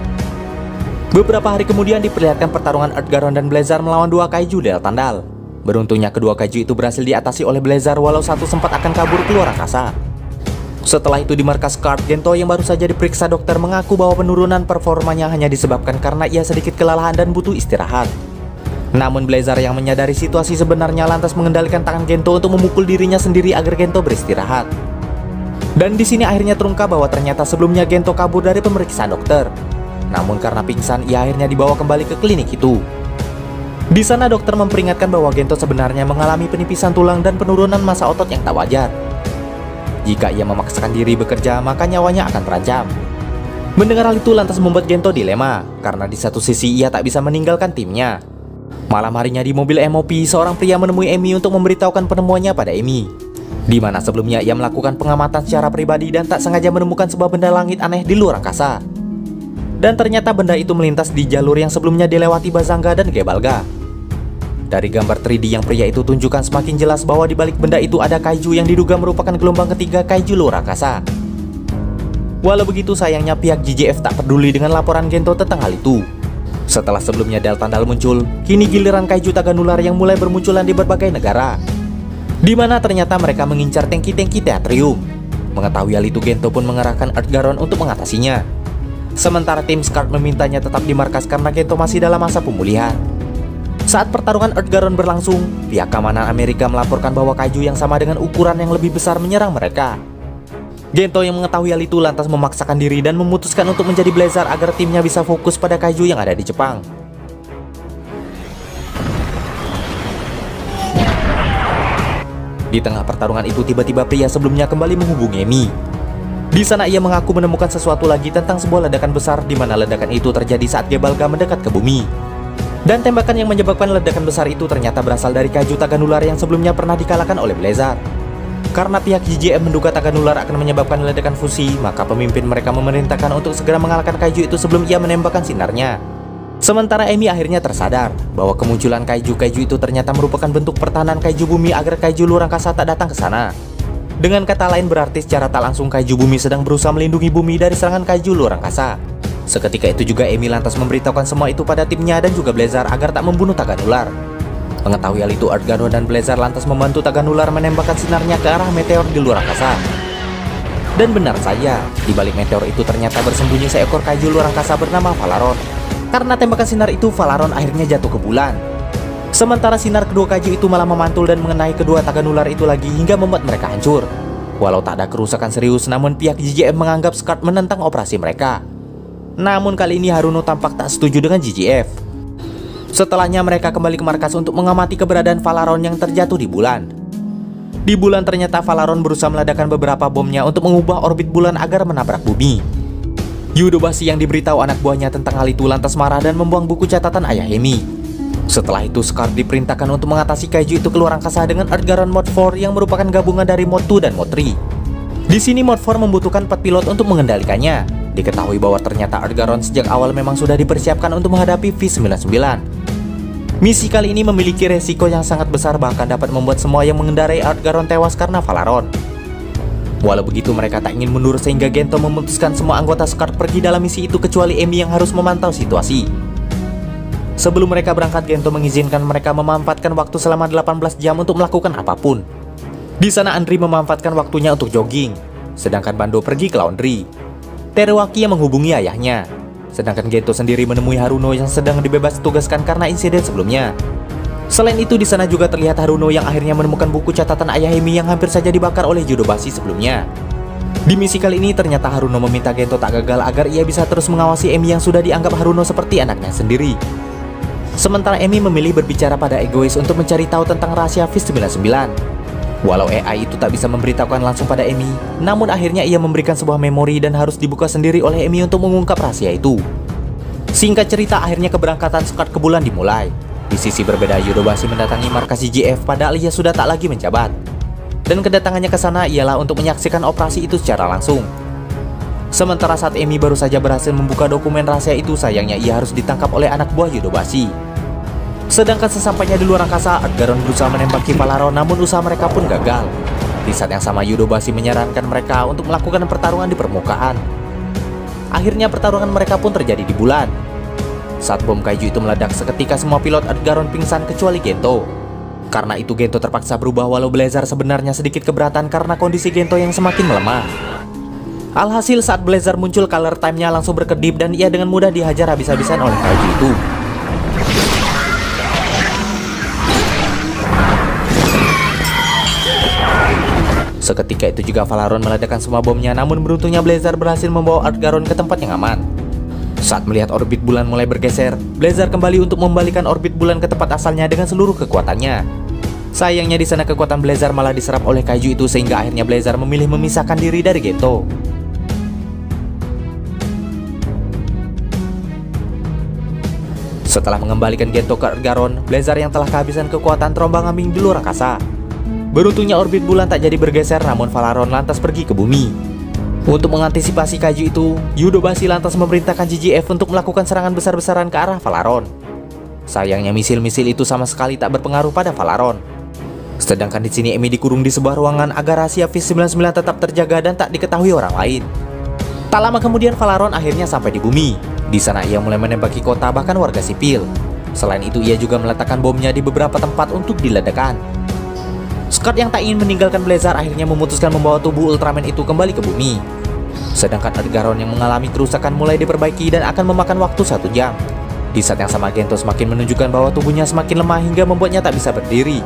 Beberapa hari kemudian diperlihatkan pertarungan Algaron dan Blazar melawan dua kaiju Del Tandal. Beruntungnya kedua kaiju itu berhasil diatasi oleh Blazar walau satu sempat akan kabur keluar angkasa. Setelah itu di markas Scar, Gento yang baru saja diperiksa dokter mengaku bahwa penurunan performanya hanya disebabkan karena ia sedikit kelelahan dan butuh istirahat. Namun Blazar yang menyadari situasi sebenarnya lantas mengendalikan tangan Gento untuk memukul dirinya sendiri agar Gento beristirahat. Dan di sini akhirnya terungkap bahwa ternyata sebelumnya Gento kabur dari pemeriksaan dokter. Namun karena pingsan, ia akhirnya dibawa kembali ke klinik itu. Di sana dokter memperingatkan bahwa Gento sebenarnya mengalami penipisan tulang dan penurunan massa otot yang tak wajar. Jika ia memaksakan diri bekerja, maka nyawanya akan terancam. Mendengar hal itu lantas membuat Gento dilema, karena di satu sisi ia tak bisa meninggalkan timnya. Malam harinya di mobil MOP, seorang pria menemui Emi untuk memberitahukan penemuannya pada Emi. Di mana sebelumnya ia melakukan pengamatan secara pribadi dan tak sengaja menemukan sebuah benda langit aneh di luar angkasa. Dan ternyata benda itu melintas di jalur yang sebelumnya dilewati Bazanga dan Gebalga. Dari gambar 3D yang pria itu tunjukkan semakin jelas bahwa di balik benda itu ada kaiju yang diduga merupakan gelombang ketiga kaiju luar angkasa. Walau begitu, sayangnya pihak JJF tak peduli dengan laporan Gento tentang hal itu. Setelah sebelumnya Del Tandal muncul, kini giliran kaiju Taganular yang mulai bermunculan di berbagai negara. Di mana ternyata mereka mengincar tangki-tangki Teatrium. Mengetahui hal itu, Gento pun mengerahkan Algaron untuk mengatasinya. Sementara tim Scar memintanya tetap di markas karena Gento masih dalam masa pemulihan. Saat pertarungan Algaron berlangsung, pihak keamanan Amerika melaporkan bahwa kaiju yang sama dengan ukuran yang lebih besar menyerang mereka. Gento yang mengetahui hal itu lantas memaksakan diri dan memutuskan untuk menjadi Blazar agar timnya bisa fokus pada kaiju yang ada di Jepang. Di tengah pertarungan itu tiba-tiba pria sebelumnya kembali menghubungi Emi. Di sana ia mengaku menemukan sesuatu lagi tentang sebuah ledakan besar di mana ledakan itu terjadi saat Gebalga mendekat ke bumi. Dan tembakan yang menyebabkan ledakan besar itu ternyata berasal dari kaiju Taganular yang sebelumnya pernah dikalahkan oleh Blazar. Karena pihak JJM menduga Taganular akan menyebabkan ledakan fusi, maka pemimpin mereka memerintahkan untuk segera mengalahkan kaiju itu sebelum ia menembakkan sinarnya. Sementara Emi akhirnya tersadar bahwa kemunculan kaiju-kaiju itu ternyata merupakan bentuk pertahanan kaiju bumi agar kaiju luar angkasa tak datang ke sana. Dengan kata lain berarti secara tak langsung kaiju bumi sedang berusaha melindungi bumi dari serangan kaiju luar angkasa. Seketika itu juga Emi lantas memberitahukan semua itu pada timnya dan juga Blazar agar tak membunuh Taganular. Mengetahui hal itu, Algaron dan Blazar lantas membantu Taganular menembakkan sinarnya ke arah meteor di luar angkasa. Dan benar saja, di balik meteor itu ternyata bersembunyi seekor kaiju luar angkasa bernama Valaron. Karena tembakan sinar itu, Valaron akhirnya jatuh ke bulan. Sementara sinar kedua kaiju itu malah memantul dan mengenai kedua tagan ular itu lagi hingga membuat mereka hancur. Walau tak ada kerusakan serius, namun pihak GGF menganggap Scarlet menentang operasi mereka. Namun kali ini Haruno tampak tak setuju dengan GGF. Setelahnya mereka kembali ke markas untuk mengamati keberadaan Valaron yang terjatuh di bulan. Di bulan ternyata Valaron berusaha meledakkan beberapa bomnya untuk mengubah orbit bulan agar menabrak bumi. Yudobasi yang diberitahu anak buahnya tentang hal itu lantas marah dan membuang buku catatan ayah Emi. Setelah itu Scarlet diperintahkan untuk mengatasi kaiju itu ke luar angkasa dengan Earthgaron Mod 4 yang merupakan gabungan dari Mod 2 dan Mod 3. Di sini Mod 4 membutuhkan 4 pilot untuk mengendalikannya. Diketahui bahwa ternyata Earthgaron sejak awal memang sudah dipersiapkan untuk menghadapi V99. Misi kali ini memiliki resiko yang sangat besar, bahkan dapat membuat semua yang mengendarai Earthgaron tewas karena Valaron. Walau begitu mereka tak ingin mundur sehingga Gento memutuskan semua anggota Scarlet pergi dalam misi itu kecuali Emi yang harus memantau situasi. Sebelum mereka berangkat, Gento mengizinkan mereka memanfaatkan waktu selama 18 jam untuk melakukan apapun. Di sana Andri memanfaatkan waktunya untuk jogging, sedangkan Bando pergi ke laundry. Teruaki yang menghubungi ayahnya, sedangkan Gento sendiri menemui Haruno yang sedang dibebas tugaskan karena insiden sebelumnya. Selain itu di sana juga terlihat Haruno yang akhirnya menemukan buku catatan ayah Emi yang hampir saja dibakar oleh Yudobasi sebelumnya. Di misi kali ini ternyata Haruno meminta Gento tak gagal agar ia bisa terus mengawasi Emi yang sudah dianggap Haruno seperti anaknya sendiri. Sementara Emi memilih berbicara pada egois untuk mencari tahu tentang rahasia V99. Walau AI itu tak bisa memberitahukan langsung pada Emi, namun akhirnya ia memberikan sebuah memori dan harus dibuka sendiri oleh Emi untuk mengungkap rahasia itu. Singkat cerita, akhirnya keberangkatan Scarlet ke bulan dimulai. Di sisi berbeda, Yudobasi mendatangi markas GGF padahal ia sudah tak lagi menjabat. Dan kedatangannya ke sana ialah untuk menyaksikan operasi itu secara langsung. Sementara saat Emi baru saja berhasil membuka dokumen rahasia itu, sayangnya ia harus ditangkap oleh anak buah Yudobasi. Sedangkan sesampainya di luar angkasa, Earthgaron berusaha menembaki Valaron, namun usaha mereka pun gagal. Di saat yang sama, Yudobasi menyarankan mereka untuk melakukan pertarungan di permukaan. Akhirnya pertarungan mereka pun terjadi di bulan. Saat bom kaiju itu meledak, seketika semua pilot Earthgaron pingsan kecuali Gento. Karena itu Gento terpaksa berubah walau Blazer sebenarnya sedikit keberatan karena kondisi Gento yang semakin melemah. Alhasil saat Blazer muncul, color time-nya langsung berkedip dan ia dengan mudah dihajar habis-habisan oleh kaiju itu. Seketika itu juga Valaron meledakkan semua bomnya, namun beruntungnya Blazer berhasil membawa Earthgaron ke tempat yang aman. Saat melihat orbit bulan mulai bergeser, Blazer kembali untuk membalikan orbit bulan ke tempat asalnya dengan seluruh kekuatannya. Sayangnya di sana kekuatan Blazer malah diserap oleh kaiju itu sehingga akhirnya Blazer memilih memisahkan diri dari Gento. Setelah mengembalikan Gento ke Earthgaron, Blazer yang telah kehabisan kekuatan terombang-ambing di luar angkasa. Beruntungnya orbit bulan tak jadi bergeser, namun Valaron lantas pergi ke bumi. Untuk mengantisipasi kaiju itu, Yudobasi lantas memerintahkan GGF untuk melakukan serangan besar-besaran ke arah Valaron. Sayangnya misil-misil itu sama sekali tak berpengaruh pada Valaron. Sedangkan di sini Emi dikurung di sebuah ruangan agar rahasia V99 tetap terjaga dan tak diketahui orang lain. Tak lama kemudian Valaron akhirnya sampai di bumi. Di sana ia mulai menembaki kota bahkan warga sipil. Selain itu ia juga meletakkan bomnya di beberapa tempat untuk diledakkan. Scarlet yang tak ingin meninggalkan Blazer akhirnya memutuskan membawa tubuh Ultraman itu kembali ke bumi. Sedangkan Earthgaron yang mengalami kerusakan mulai diperbaiki dan akan memakan waktu 1 jam. Di saat yang sama Gento semakin menunjukkan bahwa tubuhnya semakin lemah hingga membuatnya tak bisa berdiri.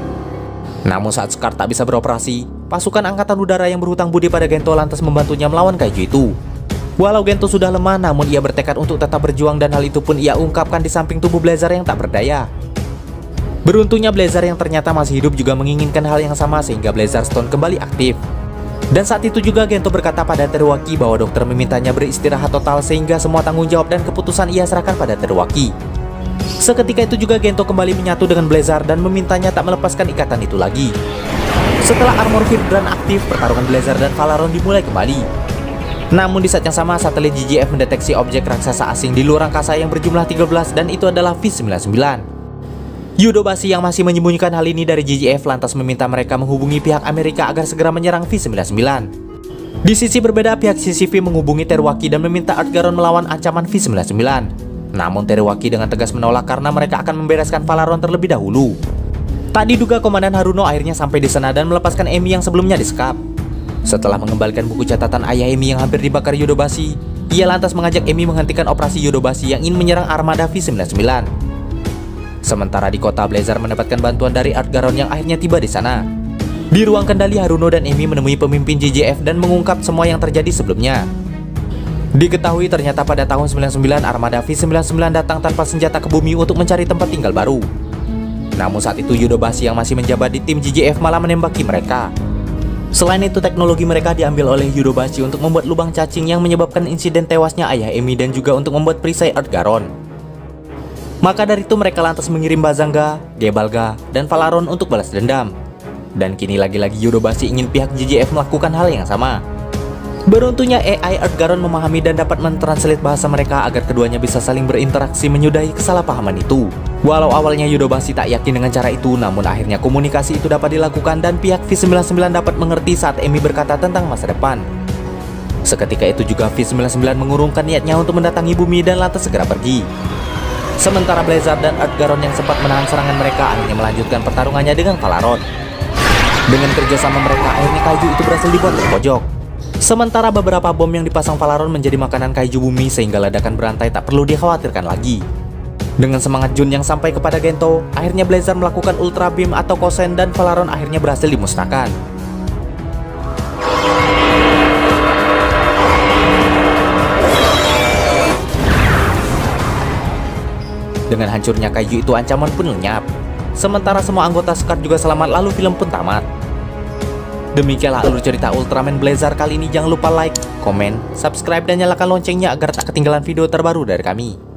Namun saat Scarlet tak bisa beroperasi, pasukan angkatan udara yang berhutang budi pada Gento lantas membantunya melawan kaiju itu. Walau Gento sudah lemah, namun ia bertekad untuk tetap berjuang dan hal itu pun ia ungkapkan di samping tubuh Blazer yang tak berdaya. Beruntungnya Blazer yang ternyata masih hidup juga menginginkan hal yang sama sehingga Blazer Stone kembali aktif. Dan saat itu juga Gento berkata pada Teruaki bahwa dokter memintanya beristirahat total sehingga semua tanggung jawab dan keputusan ia serahkan pada Teruaki. Seketika itu juga Gento kembali menyatu dengan Blazer dan memintanya tak melepaskan ikatan itu lagi. Setelah Armor Firdran aktif, pertarungan Blazer dan Valaron dimulai kembali. Namun di saat yang sama satelit GGF mendeteksi objek raksasa asing di luar angkasa yang berjumlah 13 dan itu adalah V99. Yudobasi yang masih menyembunyikan hal ini dari GGF lantas meminta mereka menghubungi pihak Amerika agar segera menyerang V99. Di sisi berbeda, pihak CCV menghubungi Teruaki dan meminta Earthgaron melawan ancaman V99. Namun Teruaki dengan tegas menolak karena mereka akan membereskan Valaron terlebih dahulu. Tak diduga Komandan Haruno akhirnya sampai di sana dan melepaskan Emi yang sebelumnya disekap. Setelah mengembalikan buku catatan ayah Emi yang hampir dibakar Yudobasi, ia lantas mengajak Emi menghentikan operasi Yudobasi yang ingin menyerang armada V99. Sementara di kota, Blazer mendapatkan bantuan dari Art Garon yang akhirnya tiba di sana. Di ruang kendali, Haruno dan Emi menemui pemimpin JJF dan mengungkap semua yang terjadi sebelumnya. Diketahui ternyata pada tahun 99 armada V99 datang tanpa senjata ke bumi untuk mencari tempat tinggal baru. Namun saat itu Yodobashi yang masih menjabat di tim JJF malah menembaki mereka. Selain itu, teknologi mereka diambil oleh Yodobashi untuk membuat lubang cacing yang menyebabkan insiden tewasnya ayah Emi dan juga untuk membuat perisai Art Garon. Maka dari itu mereka lantas mengirim Bazanga, Gebalga, dan Valaron untuk balas dendam. Dan kini lagi-lagi Yodobashi ingin pihak JJF melakukan hal yang sama. Beruntungnya AI Art Garon memahami dan dapat mentranslate bahasa mereka agar keduanya bisa saling berinteraksi menyudahi kesalahpahaman itu. Walau awalnya Yodobashi tak yakin dengan cara itu, namun akhirnya komunikasi itu dapat dilakukan dan pihak V99 dapat mengerti saat Emi berkata tentang masa depan. Seketika itu juga V99 mengurungkan niatnya untuk mendatangi bumi dan lantas segera pergi. Sementara Blazer dan Art Garon yang sempat menahan serangan mereka akhirnya melanjutkan pertarungannya dengan Valaron. Dengan kerjasama mereka, akhirnya kaiju itu berhasil dibuat terpojok. Sementara beberapa bom yang dipasang Valaron menjadi makanan kaiju bumi sehingga ledakan berantai tak perlu dikhawatirkan lagi. Dengan semangat Jun yang sampai kepada Gento, akhirnya Blazer melakukan Ultra Beam atau Kosen dan Valaron akhirnya berhasil dimusnahkan. Dengan hancurnya kaiju itu, ancaman pun lenyap. Sementara semua anggota Scar juga selamat, lalu film pun tamat. Demikianlah alur cerita Ultraman Blazer kali ini. Jangan lupa like, komen, subscribe, dan nyalakan loncengnya agar tak ketinggalan video terbaru dari kami.